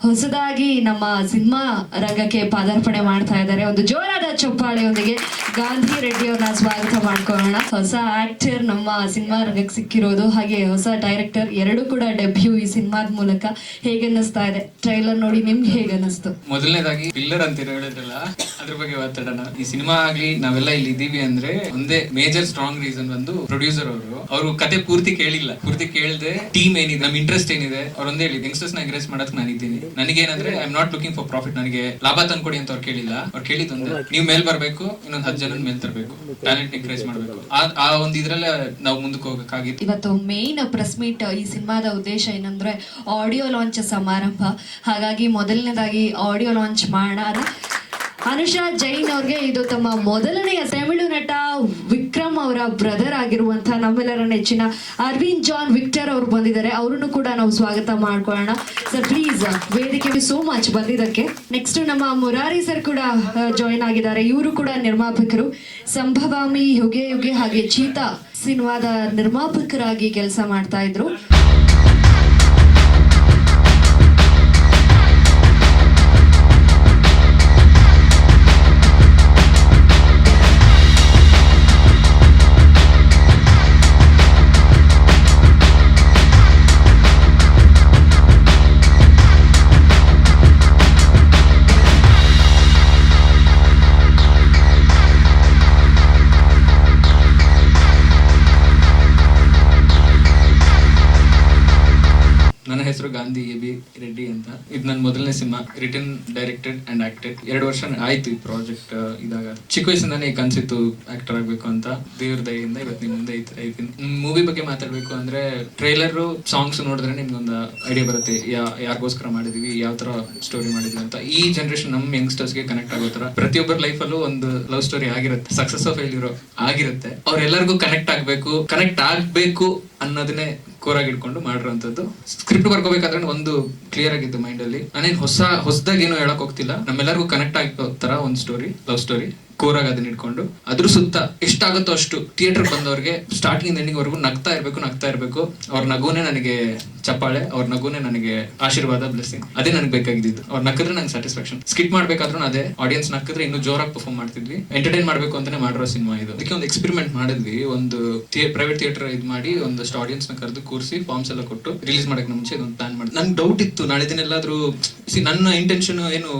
ಹೊಸದಾಗಿ ನಮ್ಮ ಸಿನಿಮಾ ರಂಗಕ್ಕೆ ಪಾದಾರ್ಪಣೆ ಮಾಡ್ತಾ ಇದ್ದಾರೆ. ಒಂದು ಜೋರಾದ ಚಪ್ಪಾಳೆಯೊಂದಿಗೆ ಗಾಂಧಿ ರೆಡ್ಡಿ ಅವ್ರನ್ನ ಸ್ವಾಗತ ಮಾಡ್ಕೊಳ್ಳೋಣ. ಹೊಸ ಆಕ್ಟರ್ ನಮ್ಮ ಸಿನಿಮಾ ರಂಗಕ್ಕೆ ಸಿಕ್ಕಿರೋದು, ಹಾಗೆ ಹೊಸ ಡೈರೆಕ್ಟರ್, ಎರಡೂ ಕೂಡ ಡೆಬ್ಯೂ ಈ ಸಿನಿಮಾದ ಮೂಲಕ. ಹೇಗೆ ಅನ್ನಿಸ್ತಾ ಇದೆ? ಟ್ರೈಲರ್ ನೋಡಿ ನಿಮ್ಗೆ ಹೇಗೆ ಅನ್ನಿಸ್ತು? ಮೊದಲನೇದಾಗಿ ಪಿಲ್ಲರ್ ಅಂತ ಹೇಳಿದ್ರಲ್ಲ, ಅದ್ರ ಬಗ್ಗೆ ಮಾತಾಡೋಣ. ಈ ಸಿನಿಮಾ ಆಗ್ಲಿ ನಾವೆಲ್ಲ ಇಲ್ಲಿ ಇದ್ದೀವಿ ಅಂದ್ರೆ ಒಂದೇ ಮೇಜರ್ ಸ್ಟ್ರಾಂಗ್ ರೀಸನ್ ಬಂದು ಪ್ರೊಡ್ಯೂಸರ್ ಅವರು ಕತೆ ಪೂರ್ತಿ ಕೇಳಿಲ್ಲ. ಪೂರ್ತಿ ಕೇಳದೆ ಟೀಮ್ ಏನಿದೆ, ನಮ್ ಇಂಟ್ರೆಸ್ಟ್ ಏನಿದೆ ಅವ್ರು ಒಂದೇ ಹೇಳಿ ಯಂಗ್ಸ್ಟರ್ಸ್ ನ ಎಂಕರೇಜ್ ಮಾಡಕ್ ನಾನು ಇದ್ದೀನಿ. ನನಗೇನಂದ್ರೆ I am not looking for profit. ನನಗೆ ಲಾಭ ತಂದ್ಕೊಡಿ ಅಂತ ಅವ್ರು ಕೇಳಿಲ್ಲ. ಅವ್ರು ಕೇಳಿದ್ದೊಂದೇ, ನೀವು ಮೇಲ್ ಬರ್ಬೇಕು, ಇನ್ನೊಂದು 10 ಜನ ಮೇಲ್ ತರಬೇಕು, ಟ್ಯಾಲೆಂಟ್ ಎಂಕರೇಜ್ ಮಾಡ್ಬೇಕು. ಆ ಒಂದು ಇದ್ರಲ್ಲೇ ನಾವು ಮುಂದಕ್ಕೆ ಹೋಗಕ್ಕಾಗಿತ್ತು. ಇವತ್ತು ಮೇನ್ ಪ್ರೆಸ್ ಮೀಟ್, ಈ ಸಿನಿಮಾದ ಉದ್ದೇಶ ಏನಂದ್ರೆ ಆಡಿಯೋ ಲಾಂಚ್ ಸಮಾರಂಭ. ಹಾಗಾಗಿ ಮೊದಲನೇದಾಗಿ ಆಡಿಯೋ ಲಾಂಚ್ ಮಾಡೋಣ. ಅನುಷಾ ಜೈನ್ ಅವ್ರಿಗೆ ಇದು ತಮ್ಮ ಮೊದಲನೆಯ ತಮಿಳು ನಟ ವಿಕ್ರಮ್ ಅವರ ಬ್ರದರ್ ಆಗಿರುವಂತಹ ನಮ್ಮೆಲ್ಲರ ನೆಚ್ಚಿನ ಅರವಿಂದ್ ಜಾನ್ ವಿಕ್ಟರ್ ಅವರು ಬಂದಿದ್ದಾರೆ. ಅವರನ್ನು ಕೂಡ ನಾವು ಸ್ವಾಗತ ಮಾಡ್ಕೊಳ್ಳೋಣ. ಸರ್ ಪ್ಲೀಸ್, ವೇದಿಕೆಗೆ ಸೋ ಮಚ್ ಬಂದಿದ್ದಕ್ಕೆ. ನೆಕ್ಸ್ಟ್ ನಮ್ಮ ಮುರಾರಿ ಸರ್ ಕೂಡ ಜಾಯಿನ್ ಆಗಿದ್ದಾರೆ. ಇವರು ಕೂಡ ನಿರ್ಮಾಪಕರು. ಸಂಭವಾಮಿ, ಯುಗೆ ಯುಗೆ ಹಾಗೆ ಚೀತಾ ಸಿನಿಮಾದ ನಿರ್ಮಾಪಕರಾಗಿ ಕೆಲಸ ಮಾಡ್ತಾ ಇದ್ರು. ನನ್ನ ಹೆಸರು ಗಾಂಧಿ ಎಬಿ ರೆಡ್ಡಿ ಅಂತ. ಇದು ನನ್ನ ಮೊದಲನೇ cinema, written, directed and acted. 2 ವರ್ಷ ಆಯ್ತು ಈ ಪ್ರಾಜೆಕ್ಟ್ ಇದಾಗ. ಚಿಕ್ಕ ವಯಸ್ಸಿಂದಾನೇ ಕನ್ಸಿತ್ತು ಆಕ್ಟರ್ ಆಗ್ಬೇಕು ಅಂತ. ದೇವ್ರ ದಯೆಯಿಂದ ಇವತ್ತು ನಿಮ್ ಮುಂದೆ ಐತೀನಿ. ಮೂವಿ ಬಗ್ಗೆ ಮಾತಾಡ್ಬೇಕು ಅಂದ್ರೆ ಟ್ರೈಲರ್, ಸಾಂಗ್ಸ್ ನೋಡಿದ್ರೆ ನಿಮ್ಗೊಂದು ಐಡಿಯಾ ಬರುತ್ತೆ ಯಾರಿಗೋಸ್ಕರ ಮಾಡಿದೀವಿ, ಯಾವ ತರ ಸ್ಟೋರಿ ಮಾಡಿದ್ವಿ ಅಂತ. ಈ ಜನರೇಷನ್ ನಮ್ಮ ಯಂಗ್ಸ್ಟರ್ಸ್ಗೆ ಕನೆಕ್ಟ್ ಆಗೋ ತರ ಪ್ರತಿಯೊಬ್ಬರ ಲೈಫಲ್ಲೂ ಒಂದು ಲವ್ ಸ್ಟೋರಿ ಆಗಿರುತ್ತೆ, ಸಕ್ಸಸ್ ಆಫ್ ಫೇಲ್ಯೂರ್ ಆಗಿರುತ್ತೆ. ಅವ್ರೆಲ್ಲರಿಗೂ ಕನೆಕ್ಟ್ ಆಗ್ಬೇಕು ಅನ್ನೋದನ್ನೇ ಕೋರಾಗಿ ಇಟ್ಕೊಂಡು ಮಾಡಿರೋಂಥದ್ದು. ಸ್ಕ್ರಿಪ್ಟ್ ಬರ್ಕೋಬೇಕಾದ್ರೆ ಒಂದು ಕ್ಲಿಯರ್ ಆಗಿತ್ತು ಮೈಂಡ್ ಅಲ್ಲಿ. ನಾನೇನು ಹೊಸದಾಗಿ ಏನು ಹೇಳಕ್ ಹೋಗ್ತಿಲ್ಲ. ನಮ್ಮೆಲ್ಲರಿಗೂ ಕನೆಕ್ಟ್ ಆಗೋ ತರ ಒಂದು ಸ್ಟೋರಿ, ಲವ್ ಸ್ಟೋರಿ ಕೋರಾಗ ಅದನ್ನ ಇಟ್ಕೊಂಡು ಅದ್ರ ಸುತ್ತ ಎಷ್ಟಾಗುತ್ತೋ ಅಷ್ಟು ಥಿಯೇಟರ್ ಬಂದವ್ರಿಗೆ ಸ್ಟಾರ್ಟಿಂಗ್ ಎಂಡಿಂಗ್ ವರೆಗೂ ನಗ್ತಾ ಇರ್ಬೇಕು. ಅವ್ರ ನಗುನೇ ನನಗೆ ಚಪ್ಪಾಳೆ, ಅವ್ರ ನಗುನೇ ನನಗೆ ಆಶೀರ್ವಾದ, ಬ್ಲೆಸ್ಸಿಂಗ್. ಅದೇ ನನಗೆ ಬೇಕಾಗಿದ್ದು. ಅವ್ರ ನಕ್ಕಿದ್ರೆ ನಂಗೆ ಸ್ಯಾಟಿಸ್ಫ್ಯಾಕ್ಷನ್. ಸ್ಕಿಟ್ ಮಾಡ್ಬೇಕಾದ್ರೂ ಅದೇ, ಆಡಿಯನ್ಸ್ ನಕ್ಕಿದ್ರೆ ಇನ್ನೂ ಜೋರಾಗಿ ಪರ್ಫಾರ್ಮ್ ಮಾಡ್ತಿದ್ವಿ. ಎಂಟರ್ಟೈನ್ ಮಾಡ್ಬೇಕು ಅಂತಾನೆ ಮಾಡಿರೋ ಸಿನಿಮಾ ಇದು. ಅದಕ್ಕೆ ಒಂದು ಎಕ್ಸ್ಪೆರಿಮೆಂಟ್ ಮಾಡಿದ್ವಿ. ಒಂದು ಪ್ರೈವೇಟ್ ಥಿಯೇಟರ್ ಇದು ಮಾಡಿ ಒಂದಷ್ಟು ಆಡಿಯನ್ಸ್ ನ ಕರೆದು ಕೂರಿಸಿ ಫಾರ್ಮ್ಸ್ ಎಲ್ಲ ಕೊಟ್ಟು ರಿಲೀಸ್ ಮಾಡಕ್ ಮುಂಚೆ ಇದೊಂದು ಪ್ಲಾನ್ ಮಾಡಿ. ನನ್ಗೆ ಡೌಟ್ ಇತ್ತು, ನಾಳೆ ದಿನ ಎಲ್ಲಾದ್ರೂ ನನ್ನ ಇಂಟೆನ್ಷನ್ ಏನು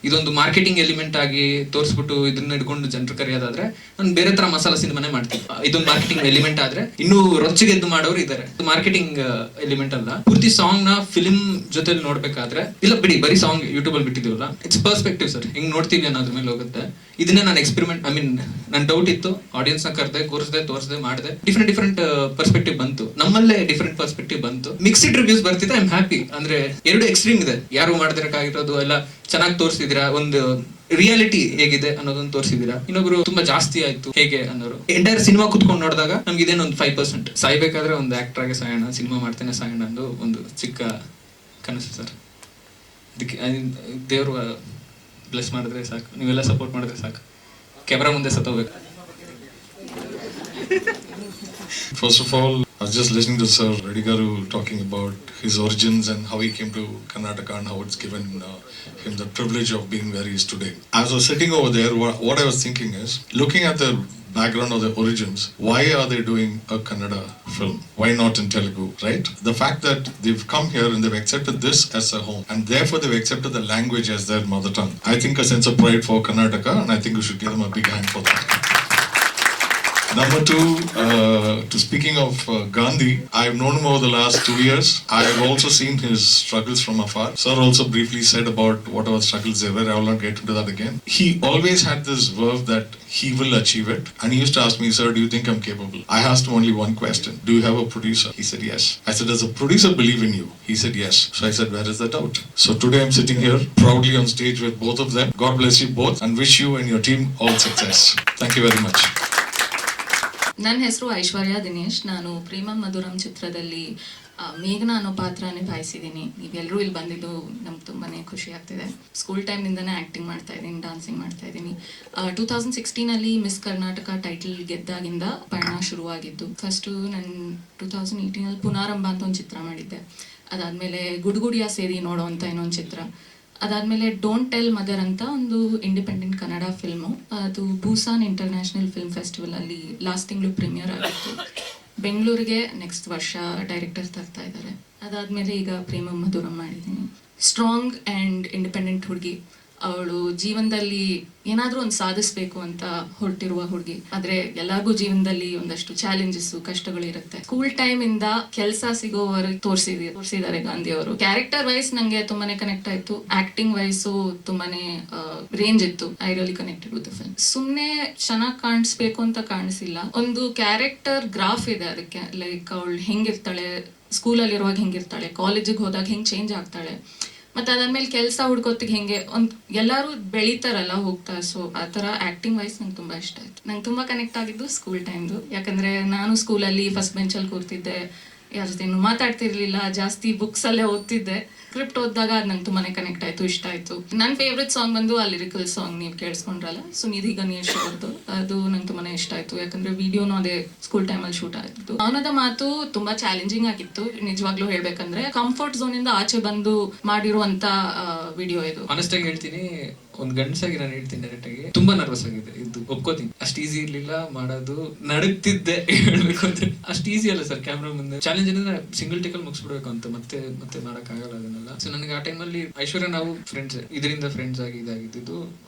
ಇದೊಂದು ಮಾರ್ಕೆಟಿಂಗ್ ಎಲಿಮೆಂಟ್ ಆಗಿ ತೋರಿಸ್ಬಿಟ್ಟು ಇದನ್ನ ಹಿಡ್ಕೊಂಡು ಜನರು ಕರೆಯೋದಾದ್ರೆ ನಾನು ಬೇರೆ ತರ ಮಸಾಲಾ ಸಿನಿಮಾನೇ ಮಾಡ್ತೀನಿ. ಇದೊಂದು ಮಾರ್ಕೆಟಿಂಗ್ ಎಲಿಮೆಂಟ್ ಆದ್ರೆ ಇನ್ನೂ ರೊಚ್ಚಿಗೆದ್ದು ಮಾಡೋರು ಇದಾರೆ. ಮಾರ್ಕೆಟಿಂಗ್ ಎಲಿಮೆಂಟ್ ಅಲ್ಲ, ಪೂರ್ತಿ ಸಾಂಗ್ ನ ಫಿಲ್ಮ್ ಜೊತೆಲಿ ನೋಡ್ಬೇಕಾದ್ರೆ, ಇಲ್ಲ ಬಿಡಿ ಬರೀ ಸಾಂಗ್ ಯೂಟ್ಯೂಬ್ ಅಲ್ಲಿ ಬಿಟ್ಟಿದೀವಲ್ಲ, ಇಟ್ಸ್ ಪರ್ಸ್ಪೆಕ್ಟಿವ್ ಸರ್, ಹಿಂಗ್ ನೋಡ್ತೀವಿ ಅನ್ನೋದ್ರ ಮೇಲೆ ಹೋಗುತ್ತೆ. ಇದನ್ನೇ ನಾನು ಎಕ್ಸ್ಪೆರಿಮೆಂಟ್, ನನ್ ಡೌಟ್ ಇತ್ತು. ಆಡಿಯನ್ಸ್ ನ ಕರೆದೆ, ಕೂರಿಸದೆ, ತೋರಿಸದೆ, ಮಾಡಿದೆ. ಡಿಫ್ರೆಂಟ್ ಪರ್ಸ್ಪೆಕ್ಟಿವ್ ಬಂತು. ನಮ್ಮಲ್ಲೇ ಡಿಫ್ರೆಂಟ್ ಪರ್ಸ್ಪೆಕ್ಟಿವ್ ಬಂತು. ಮಿಕ್ಸ್ಡ್ ರಿವ್ಯೂಸ್ ಬರ್ತಿದ್ರೆ ಐ ಆಮ್ ಹ್ಯಾಪಿ. ಅಂದ್ರೆ ಎರಡು ಎಕ್ಸ್ಟ್ರೀಮ್ ಇದೆ. ಯಾರು ಮಾಡದಿರಕ್ಕಾಗಿರೋದು ಎಲ್ಲ ಚೆನ್ನಾಗಿ ತೋರಿಸಿದಿರಾ, ಒಂದು ರಿಯಾಲಿಟಿ ಹೇಗಿದೆ ಅನ್ನೋದನ್ನ ತೋರಿಸಿದಿರಾ. ಇನ್ನೊಬ್ರು ತುಂಬಾ ಜಾಸ್ತಿ ಆಯ್ತು ಹೇಗೆ ಅನ್ನೋರು. ಎಂಟೈರ್ ಸಿನಿಮಾ ಕುತ್ಕೊಂಡು ನೋಡಿದಾಗ ನಮ್ಗೆ ಇದೇನೊಂದು 5%. ಸಾಯ್ಬೇಕಾದ್ರೆ ಒಂದು ಆಕ್ಟರ್ ಆಗಿ ಸಾಯೋಣ, ಸಿನಿಮಾ ಮಾಡ್ತೇನೆ ಸಾಯೋಣ ಅಂದು ಒಂದು ಚಿಕ್ಕ ಕನಸು ಸರ್. ಅದಕ್ಕೆ ದೇವ್ರು ಬ್ಲೆಸ್ ಮಾಡಿದ್ರೆ ಸಾಕು, ನೀವೆಲ್ಲ ಸಪೋರ್ಟ್ ಮಾಡಿದ್ರೆ ಸಾಕು. ಕ್ಯಾಮ್ರಾ ಮುಂದೆ ಸತ್ತೋಗ್ಬೇಕು. First of all, I was just listening to Sir Reddy Garu talking about his origins and how he came to Karnataka and how it's given him the privilege of being where he is today. As I was sitting over there, what I was thinking is, looking at the background of the origins, why are they doing a Kannada film? Why not in Telugu, right? The fact that they've come here and they've accepted this as a home, and therefore they've accepted the language as their mother tongue. I think a sense of pride for Karnataka, and I think we should give them a big hand for that. Number two, to speaking of Gandhi, I've known him over the last 2 years. I've also seen his struggles from afar. Sir also briefly said about whatever struggles there were. I will not get into that again. He always had this verve that he will achieve it. And he used to ask me, sir, do you think I'm capable? I asked him only one question. Do you have a producer? He said, yes. I said, does a producer believe in you? He said, yes. So I said, where is the doubt? So today I'm sitting here proudly on stage with both of them. God bless you both and wish you and your team all success. Thank you very much. ನನ್ನ ಹೆಸರು ಐಶ್ವರ್ಯ ದಿನೇಶ್. ನಾನು ಪ್ರೇಮ ಮಧುರಂ ಚಿತ್ರದಲ್ಲಿ ಮೇಘನಾ ಅನ್ನೋ ಪಾತ್ರ ನಿಭಾಯಿಸಿದ್ದೀನಿ. ನೀವೆಲ್ಲರೂ ಇಲ್ಲಿ ಬಂದಿದ್ದು ನಮ್ಗೆ ತುಂಬಾ ಖುಷಿ ಆಗ್ತಿದೆ. ಸ್ಕೂಲ್ ಟೈಮ್ನಿಂದನೇ ಆ್ಯಕ್ಟಿಂಗ್ ಮಾಡ್ತಾ ಇದ್ದೀನಿ, ಡಾನ್ಸಿಂಗ್ ಮಾಡ್ತಾ ಇದ್ದೀನಿ. 2016 ಮಿಸ್ ಕರ್ನಾಟಕ ಟೈಟಲ್ ಗೆದ್ದಾಗಿಂದ ಪಯಣ ಶುರುವಾಗಿದ್ದು. ಫಸ್ಟು ನಾನು 2018 ಪುನಾರಂಭ ಅಂತ ಒಂದು ಚಿತ್ರ ಮಾಡಿದ್ದೆ. ಅದಾದಮೇಲೆ ಗುಡುಗುಡಿಯ ಸೇರಿ ನೋಡೋ ಅಂತ ಇನ್ನೊಂದು ಚಿತ್ರ. ಅದಾದಮೇಲೆ ಡೋಂಟ್ ಟೆಲ್ ಮದರ್ ಅಂತ ಒಂದು ಇಂಡಿಪೆಂಡೆಂಟ್ ಕನ್ನಡ ಫಿಲ್ಮು, ಅದು ಬೂಸಾನ್ ಇಂಟರ್ನ್ಯಾಷನಲ್ ಫಿಲ್ಮ್ ಫೆಸ್ಟಿವಲ್ ಅಲ್ಲಿ ಲಾಸ್ಟ್ ತಿಂಗಳು ಪ್ರೀಮಿಯರ್ ಆಗಿತ್ತು. ಬೆಂಗಳೂರಿಗೆ ನೆಕ್ಸ್ಟ್ ವರ್ಷ ಡೈರೆಕ್ಟರ್ ತರ್ತಾ ಇದ್ದಾರೆ. ಅದಾದಮೇಲೆ ಈಗ ಪ್ರೇಮಂ ಮಧುರಂ ಮಾಡಿದ್ದೀನಿ. ಸ್ಟ್ರಾಂಗ್ ಆ್ಯಂಡ್ ಇಂಡಿಪೆಂಡೆಂಟ್ ಹುಡುಗಿ, ಅವಳು ಜೀವನದಲ್ಲಿ ಏನಾದರೂ ಒಂದು ಸಾಧಿಸ್ಬೇಕು ಅಂತ ಹೊರಟಿರುವ ಹುಡುಗಿ. ಆದ್ರೆ ಎಲ್ಲರಿಗೂ ಜೀವನದಲ್ಲಿ ಒಂದಷ್ಟು ಚಾಲೆಂಜಸ್ ಕಷ್ಟಗಳು ಇರುತ್ತೆ. ಸ್ಕೂಲ್ ಟೈಮ್ ಇಂದ ಕೆಲಸ ಸಿಗೋವರೆಗೆ ತೋರಿಸಿದ್ದಾರೆ ಗಾಂಧಿ ಅವರು. ಕ್ಯಾರೆಕ್ಟರ್ ವೈಸ್ ನಂಗೆ ತುಂಬಾನೇ ಕನೆಕ್ಟ್ ಆಯ್ತು. ಆಕ್ಟಿಂಗ್ ವೈಸು ತುಂಬಾನೇ ರೇಂಜ್ ಇತ್ತು. I really connected with the film. ಸುಮ್ನೆ ಚೆನ್ನಾಗಿ ಕಾಣಿಸ್ಬೇಕು ಅಂತ ಕಾಣಿಸಿಲ್ಲ, ಒಂದು ಕ್ಯಾರೆಕ್ಟರ್ ಗ್ರಾಫ್ ಇದೆ ಅದಕ್ಕೆ. ಲೈಕ್ ಅವಳು ಹೆಂಗಿರ್ತಾಳೆ, ಸ್ಕೂಲಲ್ಲಿ ಇರುವಾಗ ಹೆಂಗಿರ್ತಾಳೆ, ಕಾಲೇಜಿಗೆ ಹೋದಾಗ ಹೆಂಗ್ ಚೇಂಜ್ ಆಗ್ತಾಳೆ, ಮತ್ತೆ ಅದಾದ್ಮೇಲೆ ಕೆಲಸ ಹುಡ್ಕೋತಿಗೆ ಹೆಂಗೆ ಎಲ್ಲರೂ ಬೆಳೀತಾರಲ್ಲ ಹೋಗ್ತಾ. ಸೊ ಆ ಥರ ಆಕ್ಟಿಂಗ್ ವೈಸ್ ನಂಗೆ ತುಂಬಾ ಇಷ್ಟ ಆಯ್ತು. ನಂಗೆ ತುಂಬಾ ಕನೆಕ್ಟ್ ಆಗಿದ್ದು ಸ್ಕೂಲ್ ಟೈಮ್ದು. ಯಾಕಂದ್ರೆ ನಾನು ಸ್ಕೂಲಲ್ಲಿ ಫಸ್ಟ್ ಬೆಂಚಲ್ಲಿ ಕೂರ್ತಿದ್ದೆ, ಯಾರ ಜೊತೆನೂ ಮಾತಾಡ್ತಿರ್ಲಿಲ್ಲ, ಜಾಸ್ತಿ ಬುಕ್ಸ್ ಅಲ್ಲೇ ಓದ್ತಿದ್ದೆ. ಸ್ಕ್ರಿಪ್ಟ್ ಓದಿದಾಗ ಅದು ನಂಗೆ ತುಂಬಾನೇ ಕನೆಕ್ಟ್ ಆಯ್ತು, ಇಷ್ಟ ಆಯ್ತು. ನನ್ನ ಫೇವ್ರೆಟ್ ಸಾಂಗ್ ಬಂದು ಆ ಲಿರಿಕಲ್ ಸಾಂಗ್ ನೀವು ಕೇಳಿಸ್ಕೊಂಡ್ರಲ್ಲ, ಸುನಿಧಿ ಗಣೇಶ್ ಅವ್ರದ್ದು, ಅದು ನಂಗೆ ತುಂಬಾನೇ ಇಷ್ಟ ಆಯ್ತು. ಯಾಕಂದ್ರೆ ವಿಡಿಯೋನು ಅದೇ ಸ್ಕೂಲ್ ಟೈಮಲ್ಲಿ ಶೂಟ್ ಆಗಿತ್ತು. ಅವನದ ಮಾತು ತುಂಬಾ ಚಾಲೆಂಜಿಂಗ್ ಆಗಿತ್ತು ನಿಜವಾಗ್ಲೂ ಹೇಳ್ಬೇಕಂದ್ರೆ. ಕಂಫರ್ಟ್ ಝೋನ್ ಇಂದ ಆಚೆ ಬಂದು ಮಾಡಿರುವಂತ ವಿಡಿಯೋ ಇದು. ಆನೆಸ್ಟ್ ಆಗಿ ಹೇಳ್ತೀನಿ, ಒಂದ್ ಗಂಡಸಾಗಿ ನಾನು ಹೇಳ್ತೀನಿ ಡೈರೆಕ್ಟ್ ಆಗಿ, ತುಂಬಾ ನರ್ವಸ್ ಆಗಿದೆ ಇದು, ಒಪ್ಕೋತೀನಿ. ಅಷ್ಟು ಈಸಿ ಇರ್ಲಿಲ್ಲ ಮಾಡೋದು, ನಡುಗ್ತಿದ್ದೆ ಹೇಳ್ಬೇಕು ಅಂದ್ರೆ. ಅಷ್ಟು ಈಸಿ ಅಲ್ಲ ಸರ್ ಕ್ಯಾಮ್ರಾ ಮುಂದೆ. ಚಾಲೆಂಜ್ ಏನಂದ್ರೆ ಸಿಂಗಲ್ ಟೇಕ್ ಅಲ್ಲಿ ಮುಗಿಸ್ಬಿಡ್ಬೇಕು ಅಂತ, ಮತ್ತೆ ಮತ್ತೆ ಮಾಡಕ್ ಆಗಲ್ಲ ಅದನ್ನೆಲ್ಲ. ಸೊ ನನಗೆ ಆ ಟೈಮಲ್ಲಿ ಐಶ್ವರ್ಯ ನಾವು ಫ್ರೆಂಡ್ಸ್, ಇದರಿಂದ ಫ್ರೆಂಡ್ಸ್ ಆಗಿ ಇದಾಗಿದ್ದು.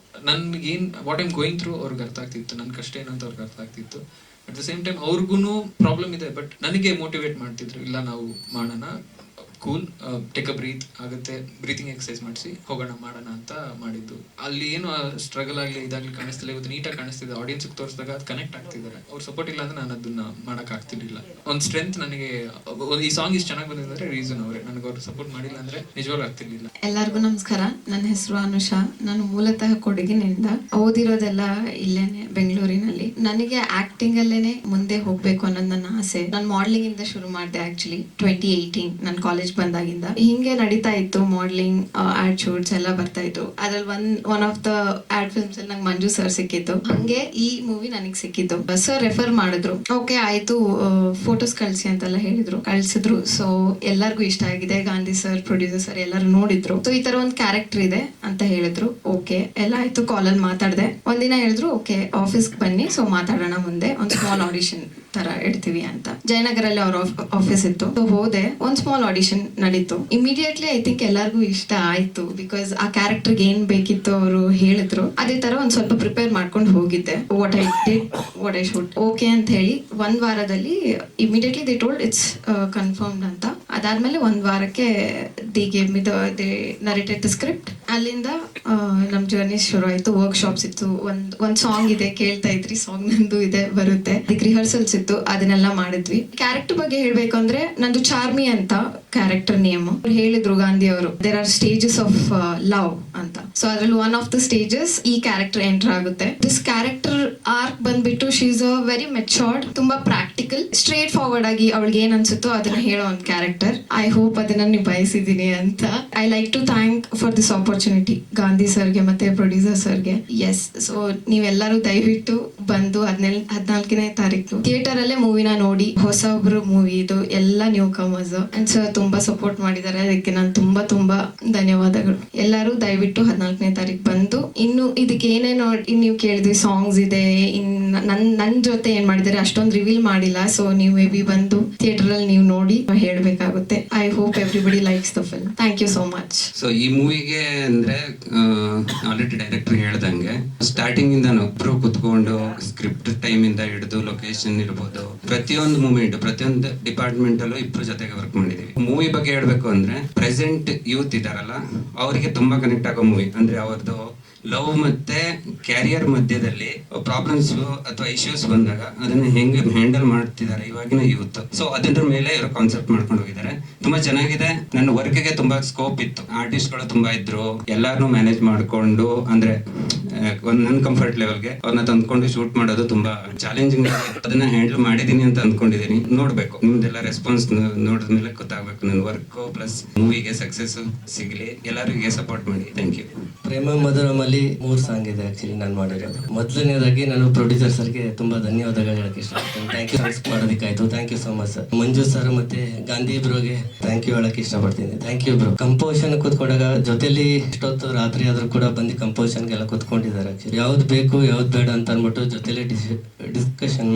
ನನ್ಗೆ ಏನ್ ವಾಟ್ ಐಮ್ ಗೋಯಿಂಗ್ ಥ್ರೂ ಅವ್ರಿಗೆ ಅರ್ಥ ಆಗ್ತಿತ್ತು, ನನ್ ಕಷ್ಟ ಏನಂತ ಅವ್ರಿಗೆ ಅರ್ಥ ಆಗ್ತಿತ್ತು. ಅಟ್ ದ ಸೇಮ್ ಟೈಮ್ ಅವ್ರಿಗೂ ಪ್ರಾಬ್ಲಮ್ ಇದೆ, ಬಟ್ ನನಗೆ ಮೋಟಿವೇಟ್ ಮಾಡ್ತಿದ್ರು, ಇಲ್ಲ ನಾವು ಮಾಡೋಣ, ಕೂಲ್, ಟೇಕ್ ಅ ಬ್ರೀತ್ ಆಗುತ್ತೆ, ಬ್ರೀತಿಂಗ್ ಎಕ್ಸರ್ಸೈಸ್ ಮಾಡಿಸಿ ಹೋಗೋಣ ಮಾಡೋಣ ಅಂತ ಮಾಡಿದ್ದು. ಅಲ್ಲಿ ಏನು ಸ್ಟ್ರಗಲ್ ಆಗಲಿ ಇದಾಗ್ಲಿ ಕಾಣಿಸ್ತಿಲ್ಲ, ಇವತ್ತು ನೀಟಾಗಿ ಕಾಣಿಸ್ತಿದೆ. ಆಡಿಯನ್ಸ್ಗೆ ತೋರಿಸಿದಾಗ ಅದು ಕನೆಕ್ಟ್ ಆಗ್ತಿದ್ದಾರೆ. ಅವ್ರ ಸಪೋರ್ಟ್ ಇಲ್ಲ ಅಂದ್ರೆ ನಾನು ಅದನ್ನ ಮಾಡಕ್ ಆಗ್ತಿರ್ಲಿಲ್ಲ. ಒಂದು ಸ್ಟ್ರೆಂತ್ ನನಗೆ, ಈ ಸಾಂಗ್ ಇಷ್ಟು ಚೆನ್ನಾಗಿ ಬಂದಿದೆ ಅಂದ್ರೆ ರೀಸನ್ ಅವರೇ. ನನಗೆ ಅವ್ರು ಸಪೋರ್ಟ್ ಮಾಡಿಲ್ಲ ಅಂದ್ರೆ ನಿಜವಾಗ್ಲೂ ಆಗ್ತಿರ್ಲಿಲ್ಲ. ಎಲ್ಲರಿಗೂ ನಮಸ್ಕಾರ. ನನ್ನ ಹೆಸರು ಅನುಷಾ. ನಾನು ಮೂಲತಃ ಕೊಡಗಿನಿಂದ, ಓದಿರೋದೆಲ್ಲ ಇಲ್ಲೇನೆ ಬೆಂಗಳೂರಿನಲ್ಲಿ. ನನಗೆ ಆಕ್ಟಿಂಗ್ ಅಲ್ಲೇನೆ ಮುಂದೆ ಹೋಗ್ಬೇಕು ಅನ್ನೋದು ನನ್ನ ಆಸೆ. ನಾನು ಮಾಡ್ಲಿಂಗ್ ಇಂದ ಶುರು ಮಾಡಿದೆ ಆಕ್ಚುಲಿ 2018 ನನ್ನ ಕಾಲೇಜ್ ಬಂದಾಗಿಂದ. ಹಿಂಗೆ ನಡೀತಾ ಇತ್ತು ಮಾಡ್ಲಿಂಗ್, ಆಡ್ ಶೂಟ್ಸ್ ಎಲ್ಲ ಬರ್ತಾ ಇತ್ತು. ಅದ್ರಲ್ಲಿ one of the odd films ಅಲ್ಲಿ ನಂಗೆ ಮಂಜು ಸರ್ ಸಿಕ್ಕಿತ್ತು. ಹಂಗೆ ಈ ಮೂವಿ ನನಗೆ ಸಿಕ್ಕಿದ್ದು. ಸರ್ ರೆಫರ್ ಮಾಡಿದ್ರು, ಓಕೆ ಆಯ್ತು ಫೋಟೋಸ್ ಕಳ್ಸಿ ಅಂತೆಲ್ಲ ಹೇಳಿದ್ರು, ಕಳ್ಸಿದ್ರು. ಸೊ ಎಲ್ಲರಿಗೂ ಇಷ್ಟ ಆಗಿದೆ, ಗಾಂಧಿ ಸರ್, ಪ್ರೊಡ್ಯೂಸರ್ ಸರ್ ಎಲ್ಲರೂ ನೋಡಿದ್ರು. ಸೊ ಈ ತರ ಒಂದು ಕ್ಯಾರೆಕ್ಟರ್ ಇದೆ ಅಂತ ಹೇಳಿದ್ರು. ಓಕೆ ಎಲ್ಲ ಆಯ್ತು, ಕಾಲಲ್ಲಿ ಮಾತಾಡಿದೆ. ಒಂದಿನ ಹೇಳಿದ್ರು ಓಕೆ ಆಫೀಸ್ಗೆ ಬನ್ನಿ, ಸೊ ಮಾತಾಡೋಣ ಮುಂದೆ, ಒಂದು ಸ್ಮಾಲ್ ಆಡಿಷನ್ ತರ ಇಡ್ತೀವಿ ಅಂತ. ಜಯನಗರಲ್ಲಿ ಅವ್ರ ಆಫೀಸ್ ಇತ್ತು. ಸೊ ಹೋದೆ, ಒಂದ್ ಸ್ಮಾಲ್ ಆಡಿಷನ್ ನಡೀತು. ಇಮಿಡಿಯೇಟ್ಲಿ ಐ ಥಿಂಕ್ ಎಲ್ಲರಿಗೂ ಇಷ್ಟ ಆಯ್ತು, ಬಿಕಾಸ್ ಆ ಕ್ಯಾರೆಕ್ಟರ್ಗೆ ಏನ್ ಬೇಕಿತ್ತು ಅವರು ಹೇಳಿದ್ರು. ಅದೇ ತರ ಒಂದ್ ಸ್ವಲ್ಪ ಪ್ರಿಪೇರ್ ಮಾಡ್ಕೊಂಡು ಹೋಗಿದ್ದೆ. What I did, what I should, okay ಅಂತ ಹೇಳಿ ಒಂದ್ ವಾರದಲ್ಲಿ immediately they told it's confirmed ಅಂತ. ಅದಾದ್ಮೇಲೆ ಒಂದ್ ವಾರಕ್ಕೆ the gave me they narrated the script. ಅಲ್ಲಿಂದ ನಮ್ ಜರ್ನಿ ಶುರು ಆಯ್ತು. ವರ್ಕ್ಶಾಪ್ಸ್ ಇತ್ತು, ಒಂದ್ ಸಾಂಗ್ ಇದೆ ಕೇಳ್ತಾ ಇದ್ರಿ, ಸಾಂಗ್ ನಂದು ಇದೆ ಬರುತ್ತೆ. ಅದಕ್ಕೆ ರಿಹರ್ಸಲ್ಸ್ ಇತ್ತು, ಅದನ್ನೆಲ್ಲ ಮಾಡಿದ್ವಿ. ಕ್ಯಾರೆಕ್ಟರ್ ಬಗ್ಗೆ ಹೇಳ್ಬೇಕು ಅಂದ್ರೆ ನಂದು ಚಾರ್ಮಿ ಅಂತ ಕ್ಯಾರೆಕ್ಟರ್ ನೇಮ್. ಹೇಳಿದ್ರು ಗಾಂಧಿ ಅವರು, there are stages of love ಅಂತ. ಸೊ ಅದ್ರಲ್ಲಿ ಒನ್ ಆಫ್ ದ ಸ್ಟೇಜಸ್ ಈ ಕ್ಯಾರೆಕ್ಟರ್ ಎಂಟರ್ ಆಗುತ್ತೆ. ದಿಸ್ ಕ್ಯಾರೆಕ್ಟರ್ ಆರ್ಕ್ ಬಂದ್ಬಿಟ್ಟು she is a very matured, ತುಂಬಾ ಪ್ರಾಕ್ಟಿಕಲ್, ಸ್ಟ್ರೇಟ್ ಫಾರ್ವರ್ಡ್ ಆಗಿ ಅವಳಿಗೆ ಏನ್ ಅನ್ಸುತ್ತೋ ಅದನ್ನ ಹೇಳೋ ಒಂದು ಕ್ಯಾರೆಕ್ಟರ್. ಐ ಹೋಪ್ ಅದನ್ನ ನಿಭಾಯಿಸಿದೀನಿ ಅಂತ. I like to thank for this opportunity Gandhi ಸರ್ಗೆ ಮತ್ತೆ ಪ್ರೊಡ್ಯೂಸರ್ ಸರ್ಗೆ. ಎಸ್, ಸೊ ನೀವೆಲ್ಲರೂ ದಯವಿಟ್ಟು ಬಂದು 14ನೇ ತಾರೀಕು ಥಿಯೇಟರ್ ಅಲ್ಲೇ ಮೂವಿನ ನೋಡಿ. ಹೊಸ ಒಬ್ರು ಮೂವಿ ಇದು, ಎಲ್ಲ ನ್ಯೂ ಕಮರ್ಸ್. ಅಂಡ್ ಸರ್ ತುಂಬಾ ಸಪೋರ್ಟ್ ಮಾಡಿದ್ದಾರೆ, ಅದಕ್ಕೆ ನಾನು ತುಂಬಾ ಧನ್ಯವಾದಗಳು. ಎಲ್ಲರೂ ದಯವಿಟ್ಟು 14ನೇ ತಾರೀಕು ಬಂದು, ಇನ್ನು ಇದಕ್ಕೆ ಏನೇನೋ ನೀವು ಕೇಳಿದ್ವಿ, ಸಾಂಗ್ಸ್ ಇದೆ, ನನ್ ಜೊತೆ ಏನ್ ಮಾಡಿದ್ದಾರೆ ಅಷ್ಟೊಂದು ರಿವೀಲ್ ಮಾಡಿಲ್ಲ. ಸೊ ನೀವು ಮೇ ಬಿ ಬಂದು ಥಿಯೇಟರ್ ಅಲ್ಲಿ ನೀವು ನೋಡಿ ಹೇಳ್ಬೇಕಾಗುತ್ತೆ. I hope everybody likes the film. Thank you so much. So ಈ ಮೂವಿಗೆ ಅಂದ್ರೆ ಆಲ್ರೆಡಿ ಡೈರೆಕ್ಟರ್ ಹೇಳ್ದಂಗೆ ಸ್ಟಾರ್ಟಿಂಗ್ ಇಂದ ಒಬ್ರು ಕುತ್ಕೊಂಡು ಸ್ಕ್ರಿಪ್ಟ್ ಟೈಮ್ ಇಂದ ಹಿಡಿದು ಲೊಕೇಶನ್ ಇರ್ಬೋದು, ಪ್ರತಿಯೊಂದು ಮೂಮೆಂಟ್, ಪ್ರತಿಯೊಂದು ಡಿಪಾರ್ಟ್ಮೆಂಟ್ ಅಲ್ಲೂ ಇಬ್ರು ಜೊತೆಗೆ ವರ್ಕ್ ಮಾಡಿದೀವಿ. ಮೂವಿ ಬಗ್ಗೆ ಹೇಳ್ಬೇಕು ಅಂದ್ರೆ ಪ್ರೆಸೆಂಟ್ ಯೂತ್ ಇದಾರಲ್ಲ, ಅವರಿಗೆ ತುಂಬಾ ಕನೆಕ್ಟ್ ಆಗೋ ಮೂವಿ. ಅಂದ್ರೆ ಅವ್ರದ್ದು ಲವ್ ಮತ್ತೆ ಕ್ಯಾರಿಯರ್ ಮಧ್ಯದಲ್ಲಿ ಪ್ರಾಬ್ಲಮ್ಸ್ ಅಥವಾ ಇಶ್ಯೂಸ್ ಬಂದಾಗ ಅದನ್ನ ಹೆಂಗೆ ಹ್ಯಾಂಡಲ್ ಮಾಡ್ತಿದ್ದಾರೆ ಇವಾಗಿನ ಯೂತ್. ಸೊ ಅದ್ರ ಮೇಲೆ ಇವರು ಕಾನ್ಸೆಪ್ಟ್ ಮಾಡ್ಕೊಂಡು ಹೋಗಿದ್ದಾರೆ. ತುಂಬಾ ಚೆನ್ನಾಗಿದೆ. ನನ್ನ ವರ್ಕ್ಗೆ ತುಂಬಾ ಸ್ಕೋಪ್ ಇತ್ತು. ಆರ್ಟಿಸ್ಟ್ ಗಳು ತುಂಬಾ ಇದ್ರು, ಎಲ್ಲಾರನ್ನೂ ಮ್ಯಾನೇಜ್ ಮಾಡ್ಕೊಂಡು, ಅಂದ್ರೆ ಒಂದು ನನ್ನ ಕಂಫರ್ಟ್ ಲೆವೆಲ್ಗೆ ಅವ್ರನ್ನ ತಂದ್ಕೊಂಡು ಶೂಟ್ ಮಾಡೋದು ತುಂಬಾ ಚಾಲೆಂಜಿಂಗ್. ಅದನ್ನ ಹ್ಯಾಂಡಲ್ ಮಾಡಿದೀನಿ ಅಂತ ಅಂದ್ಕೊಂಡಿದ್ದೀನಿ. ನೋಡ್ಬೇಕು, ನಿಮ್ದೆಲ್ಲ ರೆಸ್ಪಾನ್ಸ್ ನೋಡಿದ್ಮೇಲೆ ಗೊತ್ತಾಗ್ಬೇಕು ನನ್ನ ವರ್ಕ್ ಪ್ಲಸ್ ಮೂವಿಗೆ ಸಕ್ಸಸ್ ಸಿಗ್ಲಿ. ಎಲ್ಲರಿಗೂ ಸಪೋರ್ಟ್ ಮಾಡಿ. Thank you. ಪ್ರೇಮ ಮಧುರಮಲ್ಲಿ ಸಿನಿಮಾದಲ್ಲಿ 3 ಸಾಂಗ್ ಇದೆ ಆಕ್ಚುಲಿ ನಾನು ಮಾಡಿರೋದು. ಮೊದಲನೇದಾಗಿ ನಾನು ಪ್ರೊಡ್ಯೂಸರ್ ಸರ್ಗೆ ತುಂಬಾ ಧನ್ಯವಾದಗಳು ಹೇಳಕ್ಕೆ ಇಷ್ಟಪಡ್ತೀನಿ. ಥ್ಯಾಂಕ್ ಯು ಮಾಡೋದಕ್ಕಾಯ್ತು. Thank you so much sir. Manju sir ಮತ್ತೆ ಗಾಂಧಿ ಬ್ರೋಗೆ ಥ್ಯಾಂಕ್ ಯು ಹೇಳಕ್ಕೆ ಇಷ್ಟಪಡ್ತೀನಿ. Thank you bro. ಕಂಪೋಸಿಷನ್ ಕೂತ್ಕೊಂಡಾಗ ಜೊತೆಲಿ ಇಷ್ಟೊತ್ತು ರಾತ್ರಿ ಆದ್ರೂ ಕೂಡ ಬಂದು ಕಂಪೋಸಿಷನ್ಗೆಲ್ಲ ಕೂತ್ಕೊಂಡಿದ್ದಾರೆ. ಆಕ್ಚುಲಿ ಯಾವ್ದು ಬೇಕು ಯಾವ್ದು ಬೇಡ ಅಂತ ಅನ್ಬಿಟ್ಟು ಜೊತೆಲೆ ಡಿಸ್ಕಷನ್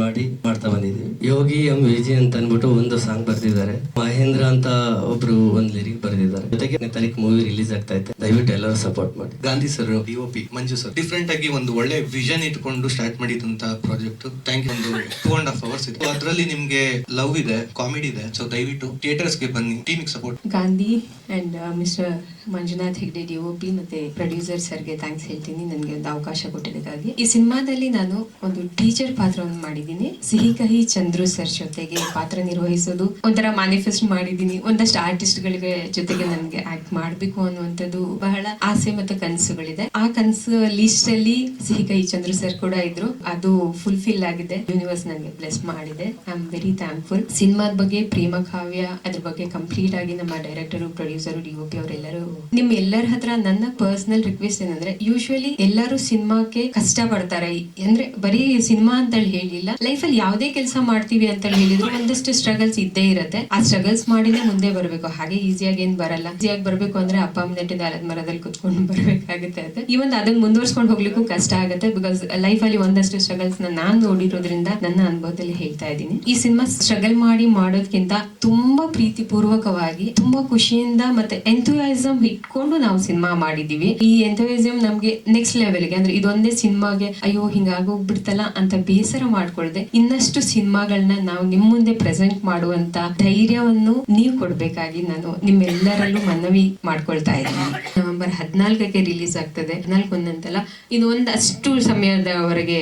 ಮಾಡ್ತಾ ಬಂದಿದ್ದೀವಿ. ಯೋಗಿ ವಿಜಿ ಅಂತ ಅನ್ಬಿಟ್ಟು ಒಂದು ಸಾಂಗ್ ಬರ್ದಿದ್ದಾರೆ. ಮಹೇಂದ್ರ ಅಂತ ಒಬ್ರು ಒಂದು ಲಿರಿಕ್ ಬರ್ದಿದ್ದಾರೆ. ಜೊತೆಗೆ 8ನೇ ತಾರೀಕು ಮೂವಿ ರಿಲೀಸ್ ಆಗ್ತಾ ಇದೆ. ದಯವಿಟ್ಟು ಎಲ್ಲರೂ ಸಪೋರ್ಟ್ ಮಾಡಿ. ಗಾಂಧಿ ಸರ್, DOP ಮಂಜು ಸರ್ ಡಿಫ್ರೆಂಟ್ ಆಗಿ ಒಂದು ಒಳ್ಳೆ ವಿಷನ್ ಇಟ್ಕೊಂಡು ಸ್ಟಾರ್ಟ್ ಮಾಡಿದಂತ ಪ್ರಾಜೆಕ್ಟ್. Thank you. ಒಂದು 2.5 hours ಇದೆ. ಅದರಲ್ಲಿ ನಿಮ್ಗೆ ಲವ್ ಇದೆ, ಕಾಮಿಡಿ ಇದೆ. ಸೊ ದಯವಿಟ್ಟು ಥಿಯೇಟರ್ಸ್ಗೆ ಬನ್ನಿ, ಟೀಮಿಗೆ support. Gandhi and mister Manjunath Hegde DOP ಮತ್ತೆ ಪ್ರೊಡ್ಯೂಸರ್ ಸರ್ಗೆ ಥ್ಯಾಂಕ್ಸ್ ಹೇಳ್ತೀನಿ ನನಗೆ ಒಂದು ಅವಕಾಶ ಕೊಟ್ಟಿದ್ದಕ್ಕಾಗಿ. ಈ ಸಿನಿಮಾದಲ್ಲಿ ನಾನು ಒಂದು ಟೀಚರ್ ಪಾತ್ರವನ್ನು ಮಾಡಿದ್ದೀನಿ. ಸಿಹಿ ಕಹಿ ಚಂದ್ರು ಸರ್ ಜೊತೆಗೆ ಪಾತ್ರ ನಿರ್ವಹಿಸೋದು ಒಂಥರ ಮ್ಯಾನಿಫೆಸ್ಟ್ ಮಾಡಿದ್ದೀನಿ. ಒಂದಷ್ಟು ಆರ್ಟಿಸ್ಟ್ ಗಳಿಗೆ ಜೊತೆಗೆ ನನಗೆ ಆಕ್ಟ್ ಮಾಡಬೇಕು ಅನ್ನುವಂಥದ್ದು ಬಹಳ ಆಸೆ ಮತ್ತು ಕನಸುಗಳಿದೆ. ಆ ಕನಸು ಲಿಸ್ಟ್ ಅಲ್ಲಿ ಸಿಹಿ ಕಹಿ ಚಂದ್ರು ಸರ್ ಕೂಡ ಇದ್ರು. ಅದು ಫುಲ್ಫಿಲ್ ಆಗಿದೆ. ಯೂನಿವರ್ಸ್ ನನಗೆ ಬ್ಲೆಸ್ ಮಾಡಿದೆ. I am very thankful. ಸಿನಿಮಾದ ಬಗ್ಗೆ ಪ್ರೇಮ ಕಾವ್ಯ ಅದ್ರ ಬಗ್ಗೆ ಕಂಪ್ಲೀಟ್ ಆಗಿ ನಮ್ಮ ಡೈರೆಕ್ಟರ್, ಪ್ರೊಡ್ಯೂಸರ್, DOP ಅವರೆಲ್ಲರೂ ನಿಮ್ ಎಲ್ಲರ ಹತ್ರ ನನ್ನ ಪರ್ಸನಲ್ ರಿಕ್ವೆಸ್ಟ್ ಏನಂದ್ರೆ, ಯೂಶುವಲಿ ಎಲ್ಲರೂ ಸಿನಿಮಾಕ್ಕೆ ಕಷ್ಟ ಪಡ್ತಾರೆ. ಅಂದ್ರೆ ಬರೀ ಸಿನಿಮಾ ಅಂತ ಹೇಳಿಲ್ಲ, ಲೈಫ್ ಅಲ್ಲಿ ಯಾವುದೇ ಕೆಲಸ ಮಾಡ್ತೀವಿ ಅಂತ ಹೇಳಿದ್ರು ಒಂದಷ್ಟು ಸ್ಟ್ರಗಲ್ಸ್ ಇದ್ದೇ ಇರುತ್ತೆ. ಆ ಸ್ಟ್ರಗಲ್ಸ್ ಮಾಡಿನೇ ಮುಂದೆ ಬರಬೇಕು. ಹಾಗೆ ಈಸಿಯಾಗಿ ಏನ್ ಬರಲ್ಲ. ಈಸಿಯಾಗಿ ಬರ್ಬೇಕು ಅಂದ್ರೆ ಅಪ್ಪ ಅಮ್ಮ ನೆಟ್ಟಿದ ಆಲದ ಮರದಲ್ಲಿ ಕುತ್ಕೊಂಡು ಬರ್ಬೇಕಾಗುತ್ತೆ. ಅದು ಇವನ್ ಅದನ್ನ ಮುಂದುವರ್ಸ್ಕೊಂಡು ಹೋಗ್ಲಿಕ್ಕೂ ಕಷ್ಟ ಆಗುತ್ತೆ. ಬಿಕಾಸ್ ಲೈಫ್ ಅಲ್ಲಿ ಒಂದಷ್ಟು ಸ್ಟ್ರಗಲ್ಸ್ ನಾನ್ ನೋಡಿರೋದ್ರಿಂದ ನನ್ನ ಅನುಭವದಲ್ಲಿ ಹೇಳ್ತಾ ಇದ್ದೀನಿ. ಈ ಸಿನಿಮಾ ಸ್ಟ್ರಗಲ್ ಮಾಡಿ ಮಾಡೋದ್ಕಿಂತ ತುಂಬಾ ಪ್ರೀತಿ ಪೂರ್ವಕವಾಗಿ, ತುಂಬಾ ಖುಷಿಯಿಂದ ಮತ್ತೆ ಎಂಥೂಸಿಯಾಸಮ್ ಇಟ್ಕೊಂಡು ನಾವು ಸಿನಿಮಾ ಮಾಡಿದೀವಿ. ಈ ಎಂಥೂಸಿಯಾಸಮ್ ನಮ್ಗೆ ನೆಕ್ಸ್ಟ್ ಲೆವೆಲ್ಗೆ, ಅಂದ್ರೆ ಇದೊಂದೇ ಸಿನಿಮಾಗೆ ಅಯ್ಯೋ ಹಿಂಗಾಗೋಗ್ಬಿಡ್ತಲ್ಲ ಅಂತ ಬೇಸರ ಮಾಡ್ಕೊಳ್ದೆ ಇನ್ನಷ್ಟು ಸಿನಿಮಾಗಳನ್ನ ನಾವು ನಿಮ್ ಮುಂದೆ ಪ್ರೆಸೆಂಟ್ ಮಾಡುವಂತ ಧೈರ್ಯವನ್ನು ನೀವು ಕೊಡ್ಬೇಕಾಗಿ ನಾನು ನಿಮ್ಮೆಲ್ಲರಲ್ಲೂ ಮನವಿ ಮಾಡ್ಕೊಳ್ತಾ ಇದ್ದೀನಿ. ನವೆಂಬರ್ 14ಕ್ಕೆ ರಿಲೀಸ್ ಆಗ್ತದೆ. 14 ಒಂದಂತಲ್ಲ, ಇದು ಒಂದಷ್ಟು ಸಮಯದವರೆಗೆ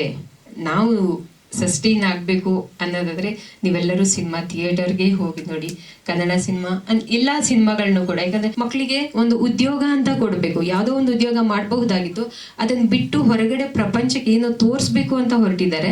ನಾವು ಸಸ್ಟೈನ್ ಆಗಬೇಕು ಅನ್ನೋದಾದ್ರೆ ನೀವೆಲ್ಲರೂ ಸಿನಿಮಾ ಥಿಯೇಟರ್ಗೆ ಹೋಗಿ ನೋಡಿ. ಕನ್ನಡ ಸಿನಿಮಾ ಎಲ್ಲಾ ಸಿನಿಮಾಗಳನ್ನು ಕೂಡ, ಯಾಕಂದ್ರೆ ಮಕ್ಕಳಿಗೆ ಒಂದು ಉದ್ಯೋಗ ಅಂತ ಕೊಡಬೇಕು. ಯಾವುದೋ ಒಂದು ಉದ್ಯೋಗ ಮಾಡಬಹುದಾಗಿತ್ತು, ಅದನ್ನ ಬಿಟ್ಟು ಹೊರಗಡೆ ಪ್ರಪಂಚಕ್ಕೆ ಏನೋ ತೋರಿಸ್ಬೇಕು ಅಂತ ಹೊರಟಿದ್ದಾರೆ.